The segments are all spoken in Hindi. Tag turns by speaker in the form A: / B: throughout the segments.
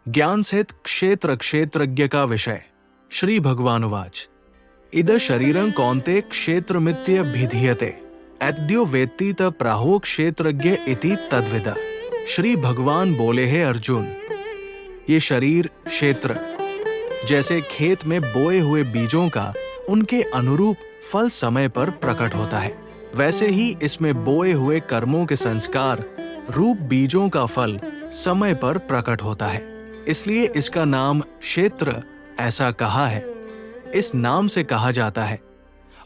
A: ज्ञान सहित क्षेत्र क्षेत्रज्ञ का विषय। श्री भगवानुवाच इद शरीरं कौन्ते क्षेत्रमित्य भिधीयते अद्यो वेत्ति त प्राहो क्षेत्रज्ञ इति तद्विद। श्री भगवान बोले हैं अर्जुन, ये शरीर क्षेत्र जैसे खेत में बोए हुए बीजों का उनके अनुरूप फल समय पर प्रकट होता है, वैसे ही इसमें बोए हुए कर्मों के संस्कार रूप बीजों का फल समय पर प्रकट होता है। इसलिए इसका नाम क्षेत्र ऐसा कहा है। इस नाम से कहा जाता है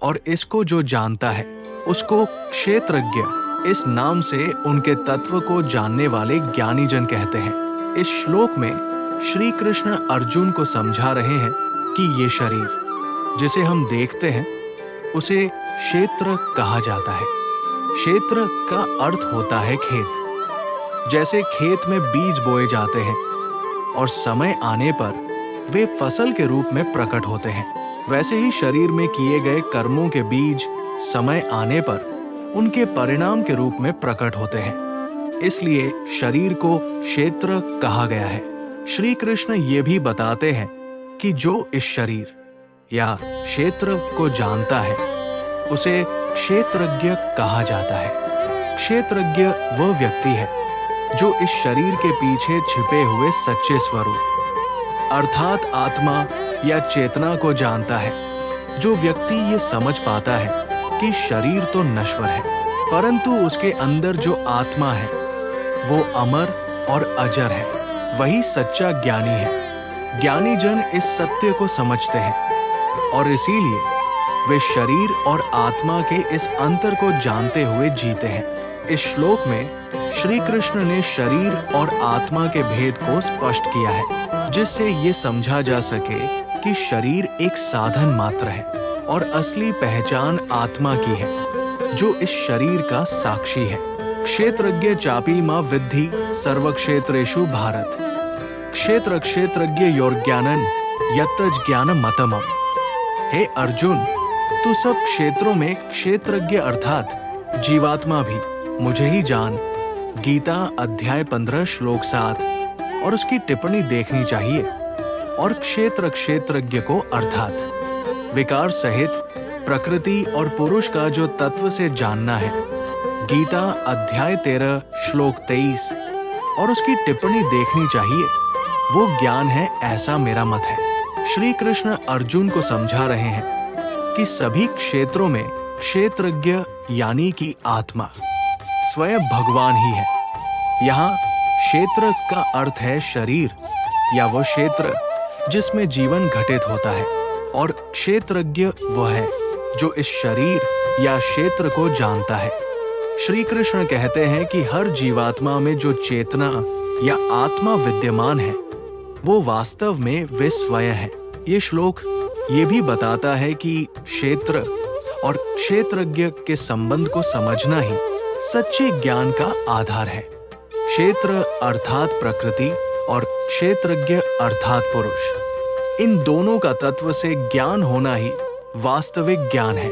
A: और इसको जो जानता है उसको क्षेत्रज्ञ, इस नाम से उनके तत्व को जानने वाले ज्ञानी जन कहते हैं। इस श्लोक में श्री कृष्ण अर्जुन को समझा रहे हैं कि ये शरीर जिसे हम देखते हैं उसे क्षेत्र कहा जाता है। क्षेत्र का अर्थ होता है खेत। जैसे खेत में बीज बोए जाते हैं और समय आने पर वे फसल के रूप में प्रकट होते हैं, वैसे ही शरीर में किए गए कर्मों के बीज समय आने पर उनके परिणाम के रूप में प्रकट होते हैं। इसलिए शरीर को क्षेत्र कहा गया है। श्री कृष्ण ये भी बताते हैं कि जो इस शरीर या क्षेत्र को जानता है उसे क्षेत्रज्ञ कहा जाता है। क्षेत्रज्ञ वह व्यक्ति है जो इस शरीर के पीछे छिपे हुए सच्चे स्वरूप अर्थात आत्मा या चेतना को जानता है। जो व्यक्ति ये समझ पाता है कि शरीर तो नश्वर है परंतु उसके अंदर जो आत्मा है वो अमर और अजर है, वही सच्चा ज्ञानी है। ज्ञानी जन इस सत्य को समझते हैं और इसीलिए वे शरीर और आत्मा के इस अंतर को जानते हुए जीते हैं। इस श्लोक में श्री कृष्ण ने शरीर और आत्मा के भेद को स्पष्ट किया है, जिससे ये समझा जा सके कि शरीर एक साधन मात्र है और असली पहचान आत्मा की है जो इस शरीर का साक्षी है। क्षेत्रज्ञ चापी मां विद्धि सर्वक्षेत्रेषु भारत, क्षेत्र क्षेत्रज्ञ योर्ज्ञानन यत्तज ज्ञानमतमम्। हे अर्जुन, तू सब क्षेत्रों में क्षेत्रज्ञ अर्थात जीवात्मा भी मुझे ही जान। गीता अध्याय 15 श्लोक 7 और उसकी टिप्पणी देखनी चाहिए। और क्षेत्र क्षेत्रज्ञ को अर्थात विकार सहित प्रकृति और पुरुष का जो तत्व से जानना है। गीता अध्याय 13 श्लोक 23 और उसकी टिप्पणी देखनी चाहिए, वो ज्ञान है, ऐसा मेरा मत है। श्री कृष्ण अर्जुन को समझा रहे हैं कि सभी क्षेत्रों में क्षेत्रज्ञ यानी कि आत्मा स्वयं भगवान ही है। यहाँ क्षेत्र का अर्थ है शरीर या वो क्षेत्र जिसमें जीवन घटित होता है, और क्षेत्रज्ञ वह है जो इस शरीर या क्षेत्र को जानता है। श्री कृष्ण कहते हैं कि हर जीवात्मा में जो चेतना या आत्मा विद्यमान है वो वास्तव में वे स्वयं है। ये श्लोक ये भी बताता है कि क्षेत्र और क्षेत्रज्ञ के संबंध को समझना ही सच्चे ज्ञान का आधार है। क्षेत्र अर्थात प्रकृति और क्षेत्रज्ञ अर्थात पुरुष, इन दोनों का तत्व से ज्ञान होना ही वास्तविक ज्ञान है।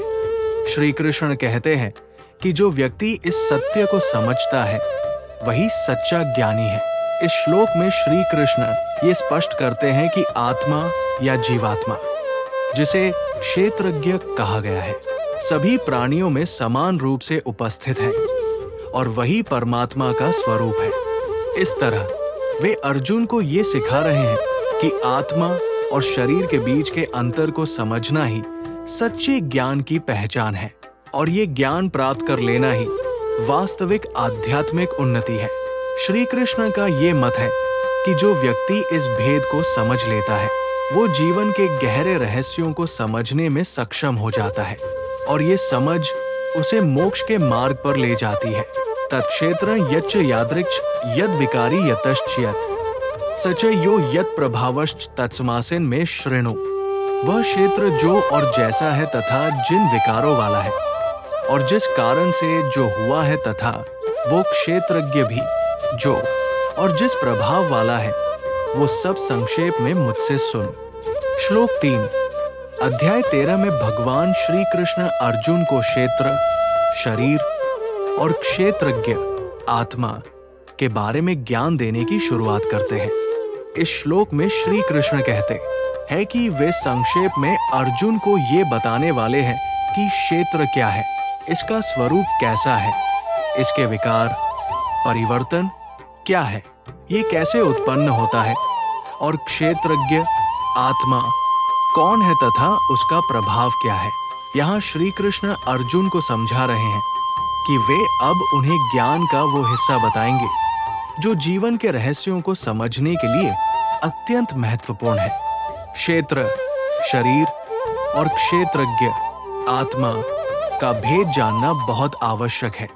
A: श्री कृष्ण कहते हैं कि जो व्यक्ति इस सत्य को समझता है वही सच्चा ज्ञानी है। इस श्लोक में श्री कृष्ण ये स्पष्ट करते हैं कि आत्मा या जीवात्मा जिसे क्षेत्रज्ञ कहा गया है सभी प्राणियों में समान रूप से उपस्थित है और वही परमात्मा का स्वरूप है। इस तरह वे अर्जुन को ये सिखा रहे हैं कि आत्मा और शरीर के बीच के अंतर को समझना ही सच्चे ज्ञान की पहचान है और ये ज्ञान प्राप्त कर लेना ही वास्तविक आध्यात्मिक उन्नति है। श्री कृष्ण का ये मत है कि जो व्यक्ति इस भेद को समझ लेता है वो जीवन के गहरे रहस्यों को समझने में सक्षम हो जाता है और ये समझ उसे मोक्ष के मार्ग पर ले जाती है। तत्क्षेत्र यच्च यादृक्ष यद विकारी यतश्चियत् सच यो यत प्रभावश्च तत्समासेन में शृणु। वह क्षेत्र जो और जैसा है तथा जिन विकारों वाला है और जिस कारण से जो हुआ है तथा वो क्षेत्रज्ञ भी जो और जिस प्रभाव वाला है वो सब संक्षेप में मुझसे सुन। श्लोक 3 अध्याय 13 में भगवान श्री कृष्ण अर्जुन को क्षेत्र, शरीर और क्षेत्रज्ञ आत्मा के बारे में ज्ञान देने की शुरुआत करते हैं। इस श्लोक में श्री कृष्ण कहते हैं कि वे संक्षेप में अर्जुन को ये बताने वाले हैं कि क्षेत्र क्या है, इसका स्वरूप कैसा है, इसके विकार, परिवर्तन क्या है, ये कैसे उत्पन्न होता है, और क्षेत्रज्ञ आत्मा कौन है तथा उसका प्रभाव क्या है। यहाँ श्री कृष्ण अर्जुन को समझा रहे हैं कि वे अब उन्हें ज्ञान का वो हिस्सा बताएंगे जो जीवन के रहस्यों को समझने के लिए अत्यंत महत्वपूर्ण है। क्षेत्र, शरीर और क्षेत्रज्ञ आत्मा का भेद जानना बहुत आवश्यक है,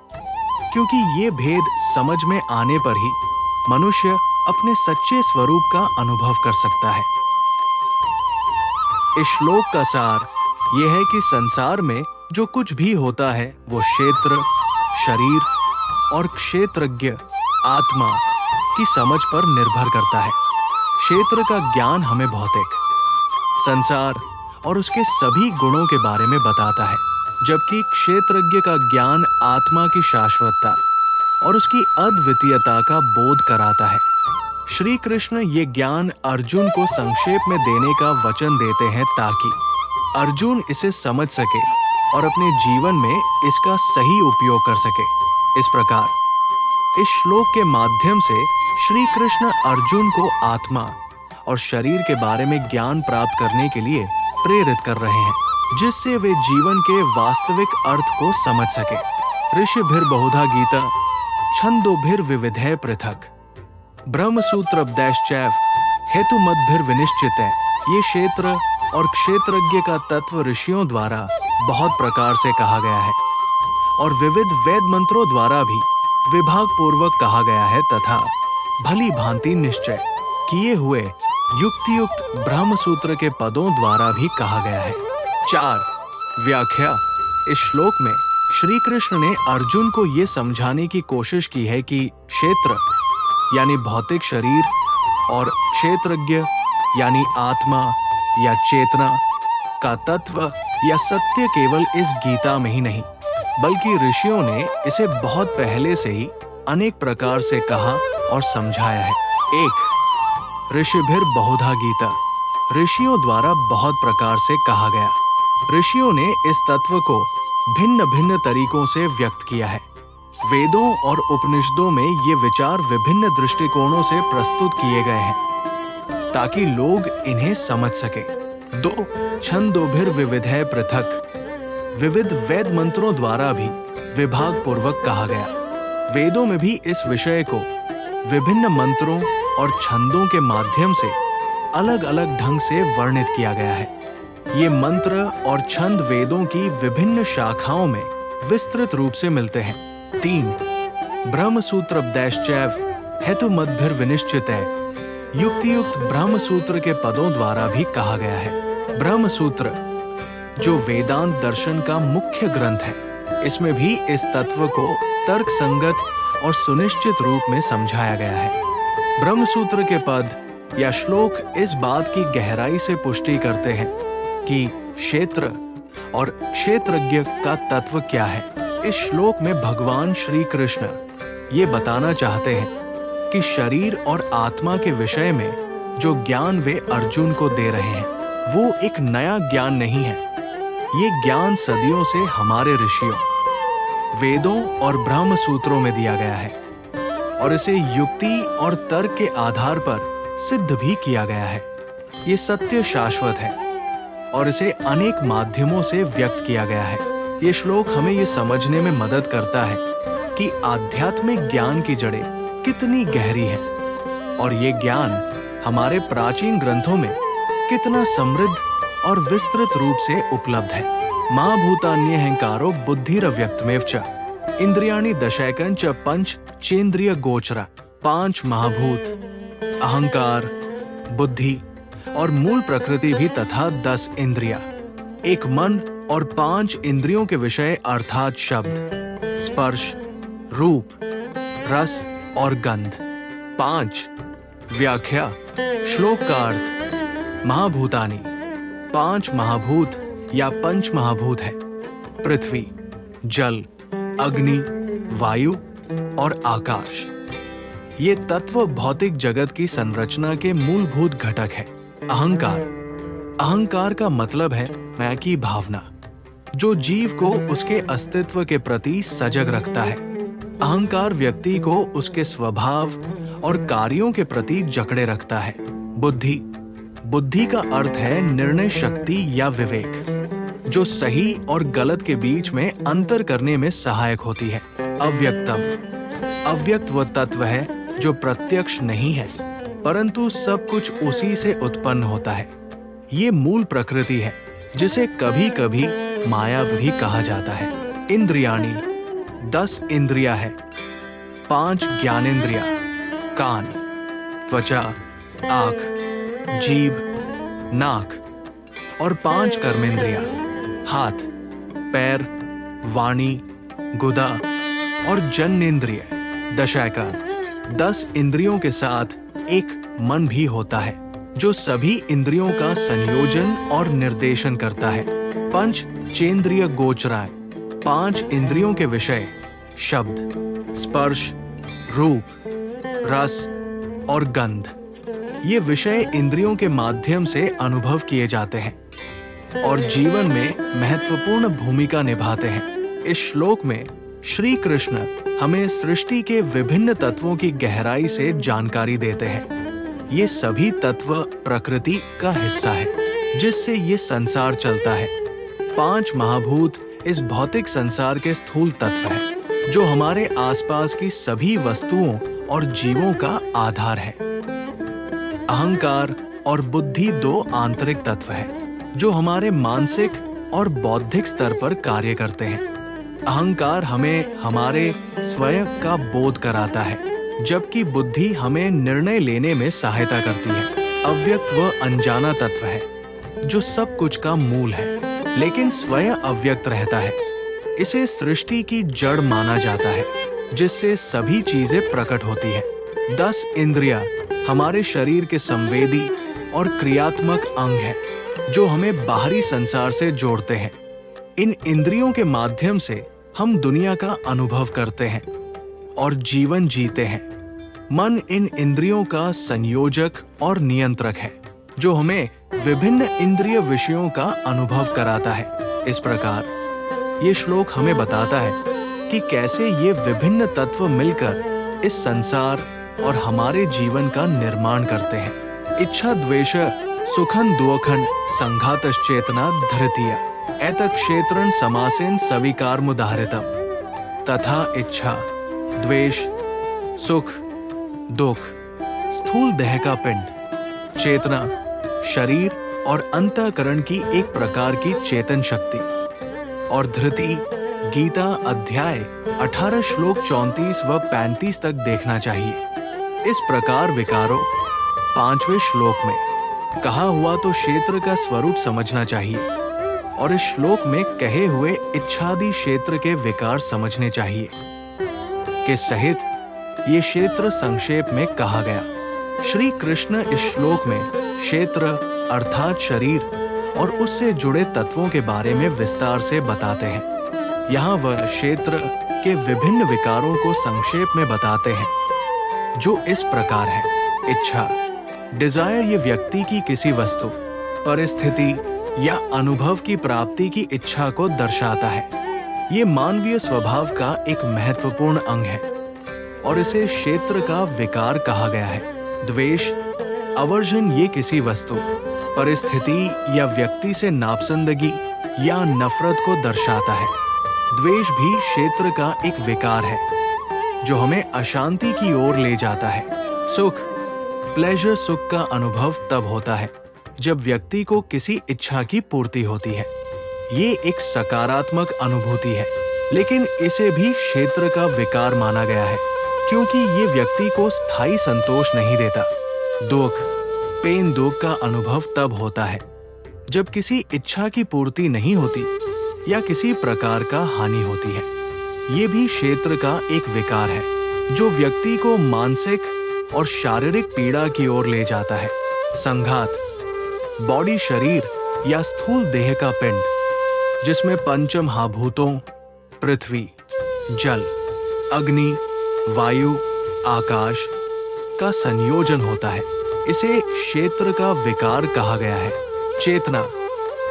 A: क्योंकि ये भेद समझ में आने पर ही मनुष्य अपने सच्चे स्वरूप का अनुभव कर सकता है। इस श्लोक का सार यह है कि संसार में जो कुछ भी होता है वो क्षेत्र, शरीर और क्षेत्रज्ञ आत्मा की समझ पर निर्भर करता है। क्षेत्र का ज्ञान हमें भौतिक संसार और उसके सभी गुणों के बारे में बताता है, जबकि क्षेत्रज्ञ का ज्ञान आत्मा की शाश्वतता और उसकी अद्वितीयता का बोध कराता है। श्री कृष्ण ये ज्ञान अर्जुन को संक्षेप में देने का वचन देते हैं ताकि अर्जुन इसे समझ सके और अपने जीवन में इसका सही उपयोग कर सके। इस प्रकार इस श्लोक के माध्यम से श्री कृष्ण अर्जुन को आत्मा और शरीर के बारे में ज्ञान प्राप्त करने के लिए प्रेरित कर रहे हैं, जिससे वे जीवन के वास्तविक अर्थ को समझ सके। ऋषिभिर्बहुधा गीता छंदोभिर्विविधैः पृथक् ब्रह्मसूत्रपदैश्चैव हेतुमद्भिर्विनिश्चितैः। ये क्षेत्र और क्षेत्रज्ञ का तत्व ऋषियों द्वारा बहुत प्रकार से कहा गया है और विविध वेद मंत्रों द्वारा भी विभाग पूर्वक कहा गया है तथा भली भांति निश्चय किए हुए युक्तियुक्त ब्रह्मसूत्र के पदों द्वारा भी कहा गया है। 4. व्याख्या। इस श्लोक में श्री कृष्ण ने अर्जुन को ये समझाने की कोशिश की है कि क्षेत्र यानी भौतिक शरीर और क्षेत्रज्ञ यानी आत्मा या चेतना का तत्व या सत्य केवल इस गीता में ही नहीं, बल्कि ऋषियों ने इसे बहुत पहले से ही अनेक प्रकार से कहा और समझाया है। 1. ऋषिभिर्बहुधा गीता। ऋषियों द्वारा बहुत प्रकार से कहा गया। ऋषियों ने इस तत्व को भिन्न भिन्न तरीकों से व्यक्त किया है। वेदों और उपनिषदों में ये विचार विभिन्न दृष्टिकोणों से प्रस्तुत किए गए हैं ताकि लोग इन्हें समझ सके। 2. छंदोभिर्विविधैः पृथक्। विविध वेद मंत्रों द्वारा भी विभाग पूर्वक कहा गया। वेदों में भी इस विषय को विभिन्न मंत्रों और छंदों के माध्यम से अलग अलग ढंग से वर्णित किया गया है। ये मंत्र और छंद वेदों की विभिन्न शाखाओं में विस्तृत रूप से मिलते हैं। 3. ब्रह्मसूत्रपदैश्चैव हेतुमद्भिर्विनिश्चितैः। युक्तियुक्त ब्रह्मसूत्र के पदों द्वारा भी कहा गया है। ब्रह्मसूत्र जो वेदांत दर्शन का मुख्य ग्रंथ है, इसमें भी इस तत्व को तर्क संगत और सुनिश्चित रूप में समझाया गया है। ब्रह्मसूत्र के पद या श्लोक इस बात की गहराई से पुष्टि करते हैं कि क्षेत्र और क्षेत्रज्ञ का तत्व क्या है। इस श्लोक में भगवान श्री कृष्ण ये बताना चाहते हैं कि शरीर और आत्मा के विषय में जो ज्ञान वे अर्जुन को दे रहे हैं वो एक नया ज्ञान नहीं है। ये ज्ञान सदियों से हमारे ऋषियों, वेदों और ब्रह्म सूत्रों में दिया गया है और इसे युक्ति और तर्क के आधार पर सिद्ध भी किया गया है। ये सत्य शाश्वत है और इसे अनेक माध्यमों से व्यक्त किया गया है। ये श्लोक हमें ये समझने में मदद करता है कि आध्यात्मिक ज्ञान की जड़ें कितनी गहरी हैं और ये ज्ञान हमारे प्राचीन ग्रंथों में कितना समृद्ध और विस्तृत रूप से उपलब्ध है। महाभूतान्यहंकारो बुद्धिरव्यक्तमेव च इंद्रियाणि दशैकं च पंच चेन्द्रिय गोचरा। 5 महाभूत, अहंकार, बुद्धि और मूल प्रकृति भी तथा 10 इंद्रिया, एक मन और 5 इंद्रियों के विषय अर्थात शब्द, स्पर्श, रूप, रस और गंध। 5. व्याख्या। श्लोक का अर्थ महाभूतानि 5 महाभूत या पंच महाभूत है। पृथ्वी, जल, अग्नि, वायु और आकाश। ये तत्व भौतिक जगत की संरचना के मूलभूत घटक है। अहंकार। अहंकार का मतलब है मैं की भावना, जो जीव को उसके अस्तित्व के प्रति सजग रखता है। अहंकार व्यक्ति को उसके स्वभाव और कार्यों के प्रति जकड़े रखता है। बुद्धि। बुद्धि का अर्थ है निर्णय शक्ति या विवेक, जो सही और गलत के बीच में अंतर करने में सहायक होती है। अव्यक्तम। अव्यक्त वह तत्व है जो प्रत्यक्ष नहीं है, परंतु सब कुछ उसी से उत्पन्न होता है। ये मूल प्रकृति है, जिसे कभी कभी माया भी कहा जाता है। इंद्रियाणी। 10 इंद्रियां है। 5 ज्ञानेंद्रिया, कान, त्वचा, आँख, जीभ, नाक, और 5 कर्मेंद्रिया, हाथ, पैर, वाणी, गुदा और जननेंद्रिय, दशैका। 10 इंद्रियों के साथ एक मन भी होता है, जो सभी इंद्रियों का संयोजन और निर्देशन करता है। पंच चेंद्रिय गोचराएं। 5 इंद्रियों के विषय शब्द, स्पर्श, रूप, रस और गंध। ये विषय इंद्रियों के माध्यम से अनुभव किए जाते हैं और जीवन में महत्वपूर्ण भूमिका निभाते हैं। इस श्लोक में श्री कृष्ण हमें सृष्टि के विभिन्न तत्वों की गहराई से जानकारी देते हैं। ये सभी तत्व प्रकृति का हिस्सा है, जिससे ये संसार चलता है। 5 महाभूत इस भौतिक संसार के स्थूल तत्व हैं, जो हमारे आसपास की सभी वस्तुओं और जीवों का आधार है। अहंकार और बुद्धि 2 आंतरिक तत्व हैं, जो हमारे मानसिक और बौद्धिक स्तर पर कार्य करते हैं। अहंकार हमें हमारे स्वयं का बोध कराता है, जबकि बुद्धि हमें निर्णय लेने में सहायता करती है। अव्यक्त व अनजाना तत्व है, जो सब कुछ का मूल है, लेकिन स्वयं अव्यक्त रहता है। इसे सृष्टि की जड़ माना जाता है, जिससे सभी चीजें प्रकट होती है। 10 इंद्रियां हमारे शरीर के संवेदी और क्रियात्मक अंग हैं, जो हमें बाहरी संसार से जोड़ते हैं। इन इंद्रियों के माध्यम से हम दुनिया का अनुभव करते हैं और जीवन जीते हैं। मन इन इंद्रियों का संयोजक और नियंत्रक है, जो हमें विभिन्न इंद्रिय विषयों का अनुभव कराता है। इस प्रकार ये श्लोक हमें बताता है कि कैसे ये विभिन्न तत्व मिलकर इस संसार और हमारे जीवन का निर्माण करते हैं। इच्छा द्वेष सुखन दुखन संघातश्चेतना धृतिया एतत् क्षेत्रं समासेन सविकारमुदाहृतम्। तथा इच्छा, द्वेष, सुख, दुख स्थूल देह का पिंड, चेतना शरीर और अंतःकरण की एक प्रकार की चेतन शक्ति, और धृति गीता अध्याय 18 श्लोक 34 व 35 तक देखना चाहिए। इस प्रकार विकारों 5वें श्लोक में कहा हुआ तो क्षेत्र का स्वरूप समझना चाहिए, और इस श्लोक में कहे हुए इच्छादि क्षेत्र के विकार समझने चाहिए के सहित ये क्षेत्र संक्षेप में कहा गया। श्री कृष्ण इस श्लोक में क्षेत्र अर्थात शरीर और उससे जुड़े तत्वों के बारे में विस्तार से बताते हैं। यहाँ वह क्षेत्र के विभिन्न विकारों को संक्षेप में बताते हैं, जो इस प्रकार है। इच्छा, डिजायर ये व्यक्ति की किसी वस्तु, परिस्थिति या अनुभव की प्राप्ति की इच्छा को दर्शाता है। ये मानवीय स्वभाव का एक महत्वपूर्ण अंग है और इसे क्षेत्र का विकार कहा गया है। द्वेष, अवर्जन ये किसी वस्तु, परिस्थिति या व्यक्ति से नापसंदगी या नफरत को दर्शाता है। द्वेष भी क्षेत्र का एक विकार है, जो हमें अशांति की ओर ले जाता है। सुख, प्लेजर सुख का अनुभव तब होता है जब व्यक्ति को किसी इच्छा की पूर्ति होती है। ये एक सकारात्मक अनुभूति है, लेकिन इसे भी क्षेत्र का विकार माना गया है, क्योंकि ये व्यक्ति को स्थायी संतोष नहीं देता। दुख, पेन दुख का अनुभव तब होता है जब किसी इच्छा की पूर्ति नहीं होती या किसी प्रकार का हानि होती है। ये भी क्षेत्र का एक विकार है, जो व्यक्ति को मानसिक और शारीरिक पीड़ा की ओर ले जाता है। संघात, बॉडी शरीर या स्थूल देह का पिंड, जिसमें पंच महाभूतों पृथ्वी, जल, अग्नि, वायु, आकाश का संयोजन होता है। इसे क्षेत्र का विकार कहा गया है। चेतना,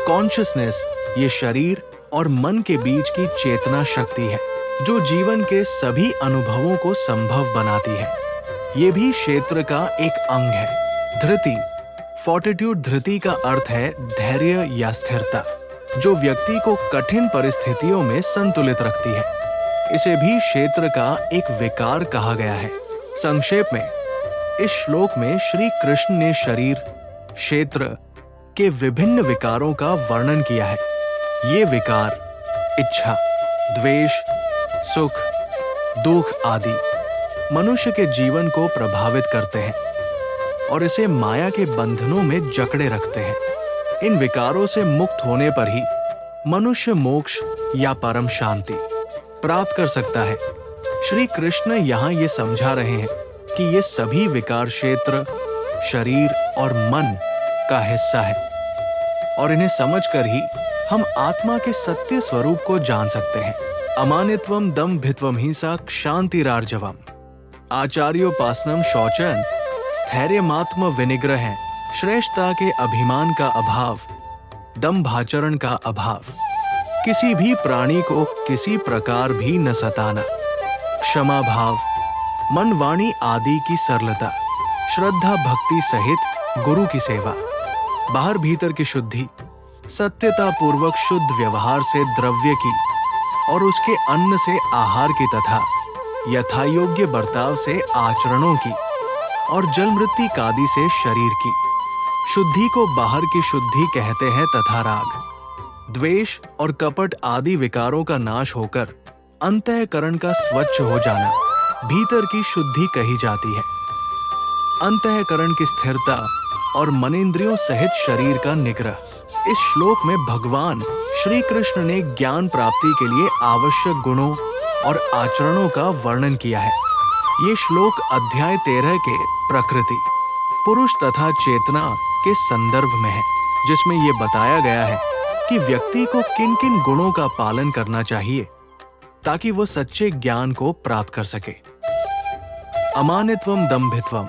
A: कॉन्शियसनेस, ये शरीर और मन के बीच की चेतना शक्ति है जो जीवन के सभी अनुभवों को संभव बनाती है। ये भी क्षेत्र का एक अंग है। धृति, फोर्टिट्यूड, धृति का अर्थ है धैर्य या स्थिरता, जो व्यक्ति को कठिन परिस्थितियों में संतुलित रखती है। इसे भी क्षेत्र का एक विकार कहा गया है। संक्षेप में, इस श्लोक में श्री कृष्ण ने शरीर, क्षेत्र के विभिन्न विकारों का वर्णन किया है। ये विकार इच्छा, द्वेष, सुख, दुख आदि मनुष्य के जीवन को प्रभावित करते हैं और इसे माया के बंधनों में जकड़े रखते हैं। इन विकारों से मुक्त होने पर ही मनुष्य मोक्ष या परम शांति प्राप्त कर सकता है। श्री कृष्ण यहाँ ये समझा रहे हैं कि ये सभी विकार क्षेत्र, शरीर और मन का हिस्सा है और इन्हें समझकर ही हम आत्मा के सत्य स्वरूप को जान सकते हैं। अमानित्वम दम्भित्वम हिंसा क्षांतिरार्जवम आचार्योपासनम शौचन स्थैर्यमात्म विनिग्रह। श्रेष्ठता के अभिमान का अभाव, दंभाचरण का अभाव, किसी भी प्राणी को किसी प्रकार भी न सताना, क्षमा भाव, मन वाणी आदि की सरलता, श्रद्धा भक्ति सहित गुरु की सेवा, बाहर भीतर की शुद्धि, सत्यता पूर्वक शुद्ध व्यवहार से द्रव्य की और उसके अन्न से आहार की तथा यथायोग्य बर्ताव से आचरणों की और जल मृत्यु आदि से शरीर की शुद्धि को बाहर की शुद्धि कहते हैं तथा राग, द्वेष और कपट आदि विकारों का नाश होकर अंतःकरण का स्वच्छ हो जाना भीतर की शुद्धि कही जाती है। अंतःकरण की स्थिरता और मनेंद्रियों सहित शरीर का निग्रह। इस श्लोक में भगवान श्री कृष्ण ने ज्ञान प्राप्ति के लिए आवश्यक गुणों और आचरणों का वर्णन किया है। ये श्लोक अध्याय 13 के प्रकृति, पुरुष तथा चेतना के संदर्भ में है, जिसमें ये बताया गया है कि व्यक्ति को किन किन गुणों का पालन करना चाहिए ताकि वह सच्चे ज्ञान को प्राप्त कर सके। अमानित्वम दम्भित्वम,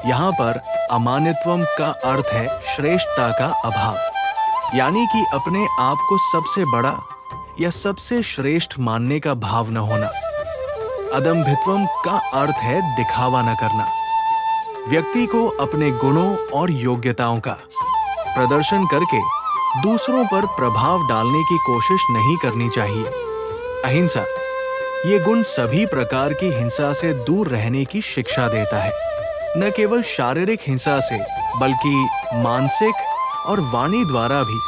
A: यहाँ पर अमानित्वम का अर्थ है श्रेष्ठता का अभाव, यानी कि अपने आप को सबसे बड़ा या सबसे श्रेष्ठ मानने का भाव न होना। अदम्भित्वम का अर्थ है दिखावा न करना। व्यक्ति को अपने गुणों और योग्यताओं का प्रदर्शन करके दूसरों पर प्रभाव डालने की कोशिश नहीं करनी चाहिए। अहिंसा, ये गुण सभी प्रकार की हिंसा से दूर रहने की शिक्षा देता है। न केवल शारीरिक हिंसा से बल्कि मानसिक और वाणी द्वारा भी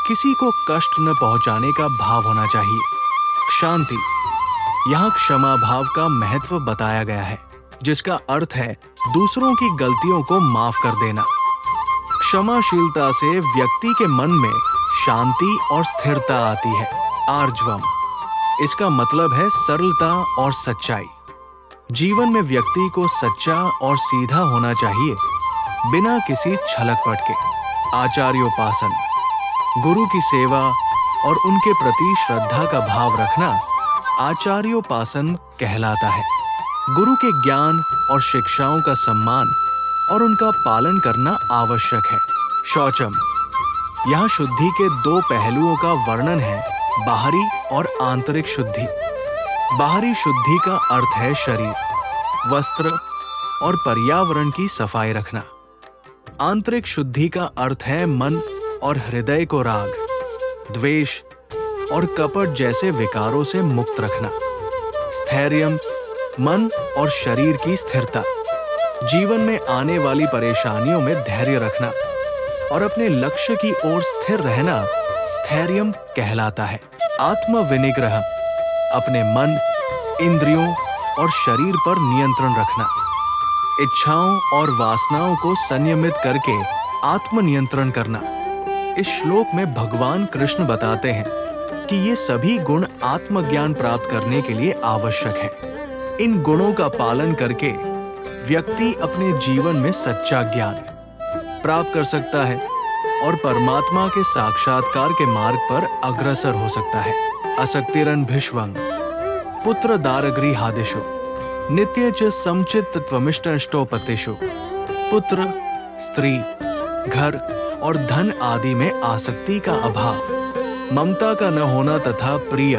A: किसी को कष्ट न पहुंचाने का भाव होना चाहिए। शांति, यहाँ क्षमा भाव का महत्व बताया गया है, जिसका अर्थ है दूसरों की गलतियों को माफ कर देना। क्षमाशीलता से व्यक्ति के मन में शांति और स्थिरता आती है। आर्जवम, इसका मतलब है सरलता और सच्चाई। जीवन में व्यक्ति को सच्चा और सीधा होना चाहिए, बिना किसी छलकपट के। आचार्योपासन, गुरु की सेवा और उनके प्रति श्रद्धा का भाव रखना आचार्योपासन कहलाता है। गुरु के ज्ञान और शिक्षाओं का सम्मान और उनका पालन करना आवश्यक है। शौचम, यहाँ शुद्धि के दो पहलुओं का वर्णन है, बाहरी और आंतरिक शुद्धि। बाहरी शुद्धि का अर्थ है शरीर, वस्त्र और पर्यावरण की सफाई रखना। आंतरिक शुद्धि का अर्थ है मन और हृदय को राग, द्वेष और कपट जैसे विकारों से मुक्त रखना। स्थैर्यम, मन और शरीर की स्थिरता। जीवन में आने वाली परेशानियों में धैर्य रखना और अपने लक्ष्य की ओर स्थिर रहना स्थैर्यम कहलाता है। आत्म विनिग्रह, अपने मन, इंद्रियों और शरीर पर नियंत्रण रखना। इच्छाओं और वासनाओं को संयमित करके आत्मनियंत्रण करना। इस श्लोक में भगवान कृष्ण बताते हैं कि ये सभी गुण आत्मज्ञान प्राप्त करने के लिए आवश्यक है। इन गुणों का पालन करके व्यक्ति अपने जीवन में सच्चा ज्ञान प्राप्त कर सकता है और परमात्मा के साक्षात्कार के मार्ग पर अग्रसर हो सकता है। असक्तिरन भिष्वंग पुत्र दारगृहादिषु नित्य च समचित्तत्वमिष्टष्टोपतिषु पुत्र, स्त्री, घर और धन आदि में आसक्ति का अभाव, ममता का न होना तथा प्रिय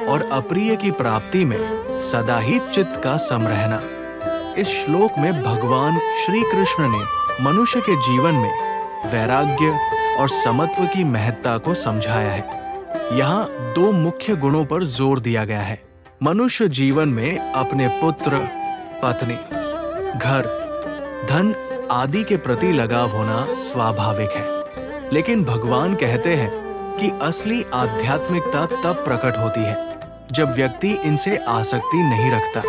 A: और अप्रिय की प्राप्ति में सदा ही चित्त का सम रहना। इस श्लोक में भगवान श्री कृष्ण ने मनुष्य के जीवन में वैराग्य और समत्व की महत्ता को समझाया है। यहाँ दो मुख्य गुणों पर जोर दिया गया है। मनुष्य जीवन में अपने पुत्र, पत्नी, घर, धन आदि के प्रति लगाव होना स्वाभाविक है, लेकिन भगवान कहते हैं कि असली आध्यात्मिकता तब प्रकट होती है जब व्यक्ति इनसे आसक्ति नहीं रखता।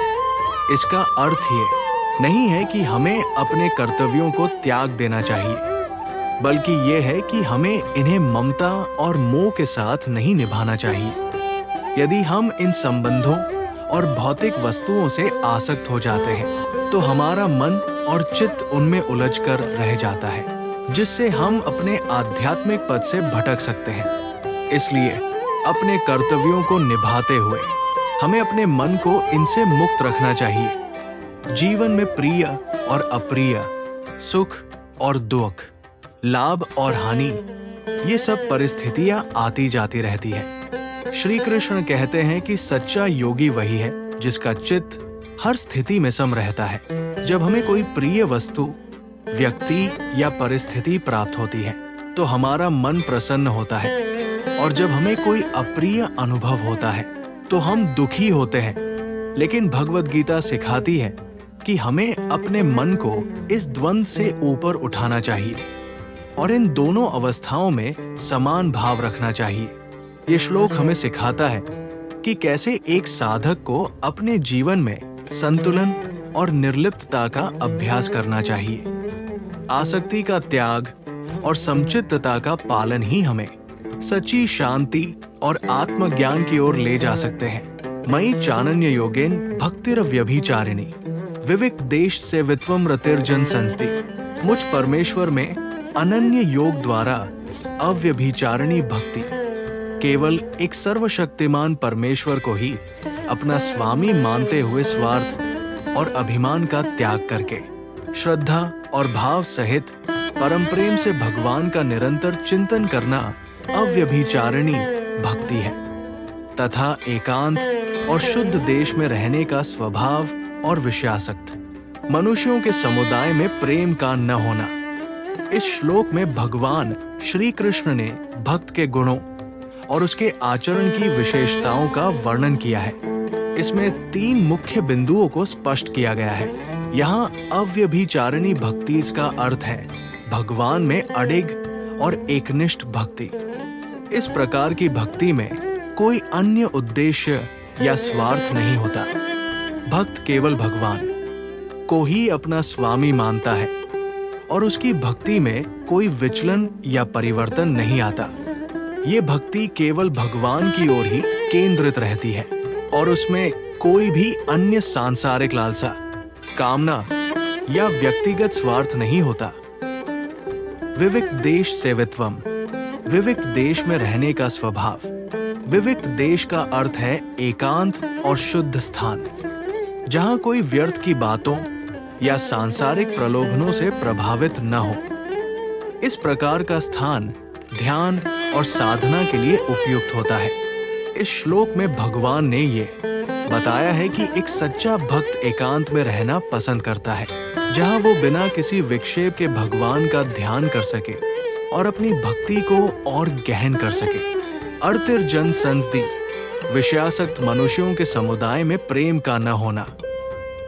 A: इसका अर्थ ये नहीं है कि हमें अपने कर्तव्यों को त्याग देना चाहिए, बल्कि ये है कि हमें इन्हें ममता और मोह के साथ नहीं निभाना चाहिए। यदि हम इन संबंधों और भौतिक वस्तुओं से आसक्त हो जाते हैं तो हमारा मन और चित्त उनमें उलझकर रह जाता है, जिससे हम अपने आध्यात्मिक पथ से भटक सकते हैं। इसलिए अपने कर्तव्यों को निभाते हुए हमें अपने मन को इनसे मुक्त रखना चाहिए। जीवन में प्रिय और अप्रिय, सुख और दुख, लाभ और हानि, ये सब परिस्थितियां आती जाती रहती हैं। श्री कृष्ण कहते हैं कि सच्चा योगी वही है जिसका चित्त हर स्थिति में सम रहता है। जब हमें कोई प्रिय वस्तु, व्यक्ति या परिस्थिति प्राप्त होती है तो हमारा मन प्रसन्न होता है, और जब हमें कोई अप्रिय अनुभव होता है तो हम दुखी होते हैं। लेकिन भगवद गीता सिखाती है कि हमें अपने मन को इस द्वंद से ऊपर उठाना चाहिए और इन दोनों अवस्थाओं में समान भाव रखना चाहिए। ये श्लोक हमें सिखाता है कि कैसे एक साधक को अपने जीवन में संतुलन और निर्लिप्तता का अभ्यास करना चाहिए। आसक्ति का त्याग और समचित्तता का पालन ही हमें सच्ची शांति और आत्मज्ञान की ओर ले जा सकते हैं। मयि चानन्य योगेन भक्तिरव्यभिचारिणी विविक देश से वित्वम रतिर्जन संस्ति। मुझ परमेश्वर में अनन्य योग द्वारा अव्यभिचारिणी भक्ति केवल एक सर्वशक्तिमान परमेश्वर को ही अपना स्वामी मानते हुए स्वार्थ और अभिमान का त्याग करके श्रद्धा और भाव सहित परम प्रेम से भगवान का निरंतर चिंतन करना अव्यभिचारिणी भक्ति है तथा एकांत और शुद्ध देश में रहने का स्वभाव और विषयासक्त, मनुष्यों के समुदाय में प्रेम का न होना। इस श्लोक में भगवान श्री कृष्ण ने भक्त के गुणों और उसके आचरण की विशेषताओं का वर्णन किया है। इसमें 3 मुख्य बिंदुओं को स्पष्ट किया गया है। यहाँ अव्यभिचारिणी भक्ति इसका अर्थ है भगवान में अडिग और एकनिष्ठ भक्ति। इस प्रकार की भक्ति में कोई अन्य उद्देश्य या स्वार्थ नहीं होता। भक्त केवल भगवान को ही अपना स्वामी मानता है और उसकी भक्ति में कोई विचलन या परिवर्तन नहीं आता। ये भक्ति केवल भगवान की ओर ही केंद्रित रहती है और उसमें कोई भी अन्य सांसारिक लालसा, कामना या व्यक्तिगत स्वार्थ नहीं होता। विविक्त देश सेवित्वम, विविक्त देश में रहने का स्वभाव। विविक्त देश का अर्थ है एकांत और शुद्ध स्थान, जहां कोई व्यर्थ की बातों या सांसारिक प्रलोभनों से प्रभावित न हो। इस प्रकार का स्थान ध्यान और साधना के लिए उपयुक्त होता है। इस श्लोक में भगवान ने ये बताया है कि एक सच्चा भक्त एकांत में रहना पसंद करता है, जहां वो बिना किसी विक्षेप के भगवान का ध्यान कर सके और अपनी भक्ति को और गहन कर सके। अर्तिर्जन संस्दि, विषयासक्त मनुष्यों के समुदाय में प्रेम का न होना।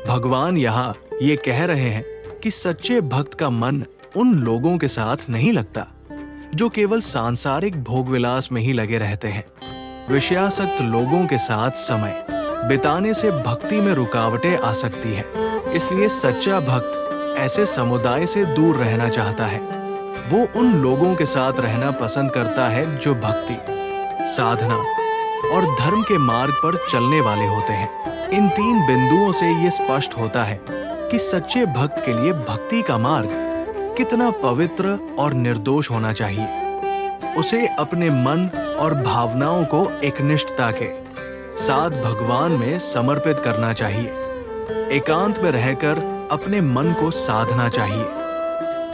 A: भगवान यहाँ ये कह रहे हैं कि सच्चे भक्त का मन उन लोगों के साथ नहीं लगता जो केवल सांसारिक भोगविलास में ही लगे रहते हैं। विषयासक्त लोगों के साथ समय बिताने से भक्ति में रुकावटें आ सकती है। इसलिए सच्चा भक्त ऐसे समुदाय से दूर रहना चाहता है। वो उन लोगों के साथ रहना पसंद करता है जो भक्ति, साधना और धर्म के मार्ग पर चलने वाले होते हैं। इन 3 बिंदुओं से ये स्पष्ट होता है कि सच्चे भक्त के लिए भक्ति का मार्ग कितना पवित्र और निर्दोष होना चाहिए। उसे अपने मन और भावनाओं को एकनिष्ठता के साथ भगवान में समर्पित करना चाहिए। एकांत में रहकर अपने मन को साधना चाहिए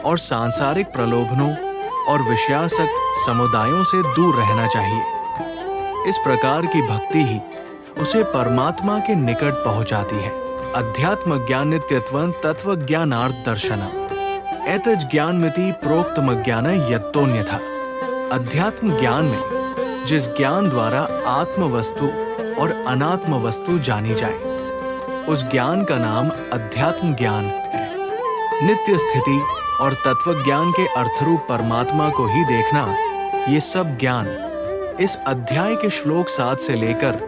A: और सांसारिक प्रलोभनों और विषयासक्त समुदायों से दूर रहना चाहिए। इस प्रकार की भक्ति ही उसे परमात्मा के निकट पहुंचाती है। अध्यात्म ज्ञान नित्यत्वं तत्व ज्ञानार्थ दर्शनम एतज ज्ञानमिति प्रोक्तम ज्ञान यत्तोन्यथा। अध्यात्म ज्ञान में जिस ज्ञान द्वारा आत्म वस्तु और अनात्म वस्तु जानी जाए, उस ज्ञान का नाम अध्यात्म ज्ञान है। नित्य स्थिति और तत्व ज्ञान के अर्थरूप परमात्मा को ही देखना, ये सब ज्ञान इस अध्याय के श्लोक 7 से लेकर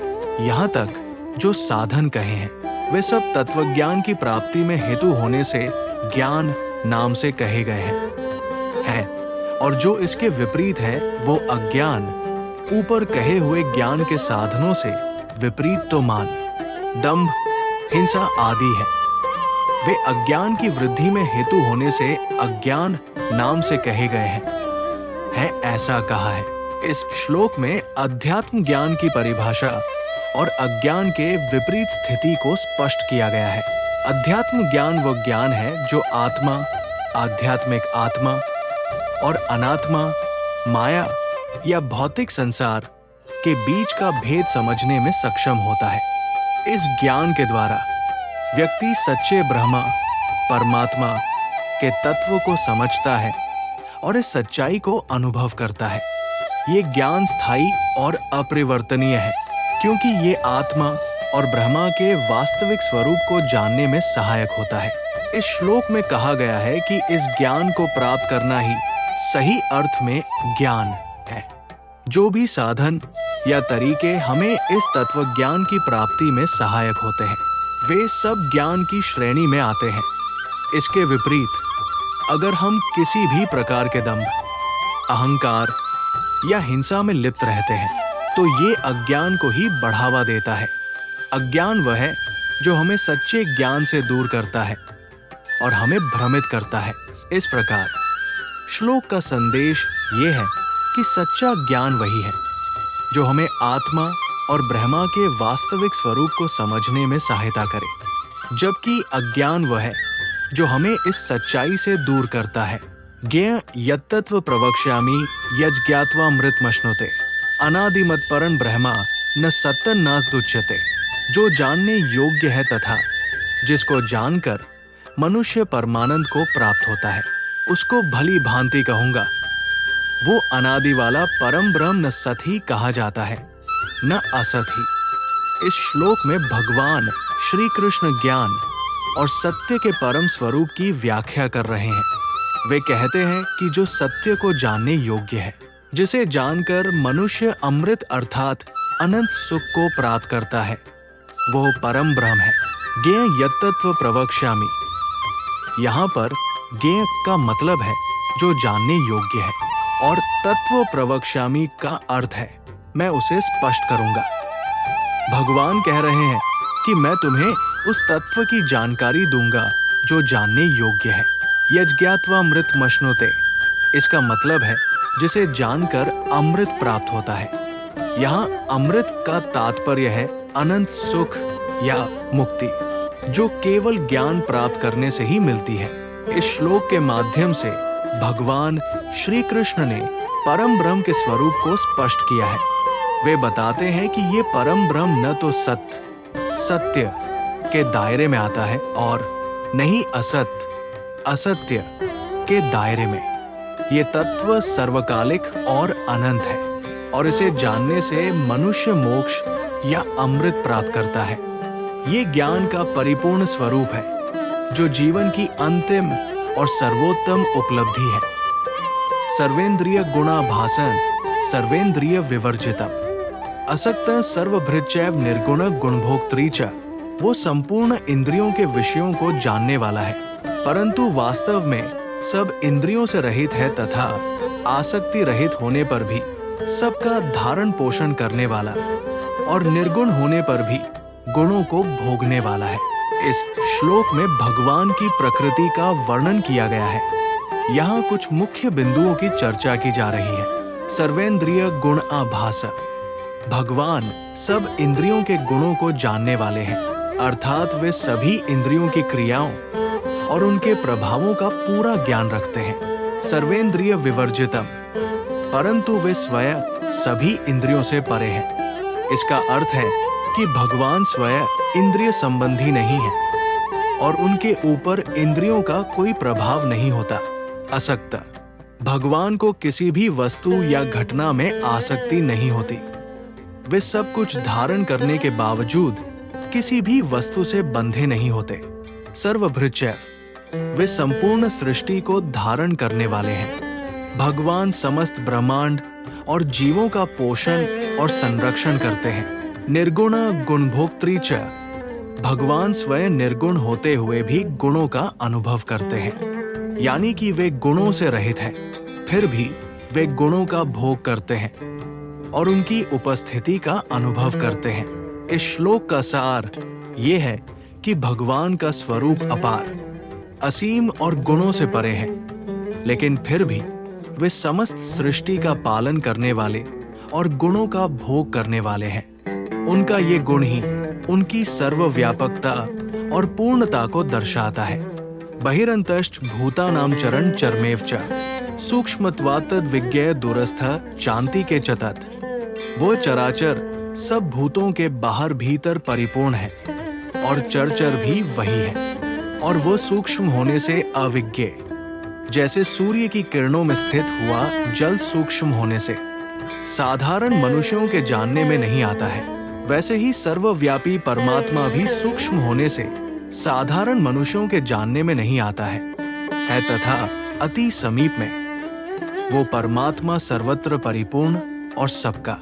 A: यहाँ तक जो साधन कहे हैं, वे सब तत्व ज्ञान की प्राप्ति में हेतु होने से ज्ञान नाम से कहे गए हैं। और जो इसके विपरीत है वो अज्ञान ऊपर कहे हुए ज्ञान के साधनों से विपरीत तो मान, दंभ, हिंसा आदि है। वे अज्ञान की वृद्धि में हेतु होने से अज्ञान नाम से कहे गए हैं ऐसा कहा है। इस श्लोक में अध्यात्म ज्ञान की परिभाषा और अज्ञान के विपरीत स्थिति को स्पष्ट किया गया है। अध्यात्म ज्ञान वो ज्ञान है जो आत्मा, आध्यात्मिक आत्मा और अनात्मा, माया या भौतिक संसार के बीच का भेद समझने में सक्षम होता है। इस ज्ञान के द्वारा व्यक्ति सच्चे ब्रह्मा परमात्मा के तत्व को समझता है और इस सच्चाई को अनुभव करता है। ये ज्ञान स्थायी और अपरिवर्तनीय है, क्योंकि ये आत्मा और ब्रह्मा के वास्तविक स्वरूप को जानने में सहायक होता है। इस श्लोक में कहा गया है कि इस ज्ञान को प्राप्त करना ही सही अर्थ में ज्ञान है। जो भी साधन या तरीके हमें इस तत्व ज्ञान की प्राप्ति में सहायक होते हैं, वे सब ज्ञान की श्रेणी में आते हैं। इसके विपरीत अगर हम किसी भी प्रकार के दंभ, अहंकार या हिंसा में लिप्त रहते हैं, तो ये अज्ञान को ही बढ़ावा देता है। अज्ञान वह है जो हमें सच्चे ज्ञान से दूर करता है और हमें भ्रमित करता है। इस प्रकार श्लोक का संदेश ये है कि सच्चा ज्ञान वही है जो हमें आत्मा और ब्रह्मा के वास्तविक स्वरूप को समझने में सहायता करे, जबकि अज्ञान वह है जो हमें इस सच्चाई से दूर करता है। ज्ञेय यत्तत्व प्रवक्ष्यामि यज्ञात्वा मृतमश्नुते अनादिमत परं ब्रह्मा न सत्तन्नास्दुच्यते। जो जानने योग्य है तथा जिसको जानकर मनुष्य परमानंद को प्राप्त होता है, उसको भली भांति कहूंगा। वो अनादि वाला परम ब्रह्म न सत ही कहा जाता है, न असत ही। इस श्लोक में भगवान श्री कृष्ण ज्ञान और सत्य के परम स्वरूप की व्याख्या कर रहे हैं। वे कहते हैं कि जो सत्य को जानने योग्य है, जिसे जानकर मनुष्य अमृत अर्थात अनंत सुख को प्राप्त करता है, वो परम ब्रह्म है। ज्ञेय यत्तत्व प्रवक्ष्यामि, यहाँ पर ज्ञेय का मतलब है जो जानने योग्य है, और तत्व प्रवक्ष्यामि का अर्थ है मैं उसे स्पष्ट करूंगा। भगवान कह रहे हैं कि मैं तुम्हें उस तत्व की जानकारी दूंगा जो जानने योग्य है। यज्ञात्वा मृतमश्नुते, इसका मतलब है जिसे जानकर अमृत प्राप्त होता है। यहाँ अमृत का तात्पर्य है अनंत सुख या मुक्ति, जो केवल ज्ञान प्राप्त करने से ही मिलती है। इस श्लोक के माध्यम से भगवान श्री कृष्ण ने परम ब्रह्म के स्वरूप को स्पष्ट किया है। वे बताते हैं कि ये परम ब्रह्म न तो सत्य के दायरे में आता है और न ही असत्य के दायरे में। ये तत्व सर्वकालिक और अनंत है, और इसे जानने से मनुष्य मोक्ष या अमृत प्राप्त करता है। ये ज्ञान का परिपूर्ण स्वरूप है, जो जीवन की अंतिम और सर्वोत्तम उपलब्धि है। सर्वेंद्रिय गुणाभासन सर्वेंद्रिय विवर्जितम असक्त सर्वभृच्चैव निर्गुण गुणभोक्त्री च। वो संपूर्ण इंद्रियों के विषयों को जानने वाला है, परंतु वास्तव में सब इंद्रियों से रहित है तथा आसक्ति रहित होने पर भी सबका धारण पोषण करने वाला, और निर्गुण होने पर भी गुणों को भोगने वाला है। इस श्लोक में भगवान की प्रकृति का वर्णन किया गया है। यहाँ कुछ मुख्य बिंदुओं की चर्चा की जा रही है। सर्वेंद्रिय गुण आभास, भगवान सब इंद्रियों के गुणों को जानने वाले हैं। अर्थात वे सभी इंद्रियों की क्रियाओं और उनके प्रभावों का पूरा ज्ञान रखते हैं। सर्वेंद्रिय विवर्जितम, परंतु वे स्वयं सभी इंद्रियों से परे हैं। इसका अर्थ है कि भगवान स्वयं इंद्रिय संबंधी नहीं है और उनके ऊपर इंद्रियों का कोई प्रभाव नहीं होता। असक्त, भगवान को किसी भी वस्तु या घटना में आसक्ति नहीं होती। वे सब कुछ धारण करने के बावजूद किसी भी वस्तु से बंधे नहीं होते। सर्वभृच्य, वे संपूर्ण सृष्टि को धारण करने वाले हैं। भगवान समस्त ब्रह्मांड और जीवों का पोषण और संरक्षण करते हैं। निर्गुण गुणभोक्त्री च, भगवान स्वयं निर्गुण होते हुए भी गुणों का अनुभव करते हैं, यानी कि वे गुणों से रहित हैं, फिर भी वे गुणों का भोग करते हैं और उनकी उपस्थिति का अनुभव करते हैं। इस श्लोक का सार ये है कि भगवान का स्वरूप अपार, असीम और गुणों से परे है, लेकिन फिर भी वे समस्त सृष्टि का पालन करने वाले और गुणों का भोग करने वाले हैं। उनका ये गुण ही उनकी सर्वव्यापकता और पूर्णता को दर्शाता है। बहिरंतश्च भूतानां चरण चरमेव च, सूक्ष्मत्वात्तद विज्ञेय दूरस्थ चांति के चतत। वो चराचर सब भूतों के बाहर भीतर परिपूर्ण है और चरचर भी वही है, और वो सूक्ष्म होने से अविज्ञेय, जैसे सूर्य की किरणों में स्थित हुआ जल सूक्ष्म होने से साधारण मनुष्यों के जानने में नहीं आता है, वैसे ही सर्वव्यापी परमात्मा भी सूक्ष्म होने से साधारण मनुष्यों के जानने में नहीं आता है तथा अति समीप में। वो परमात्मा सर्वत्र परिपूर्ण और सबका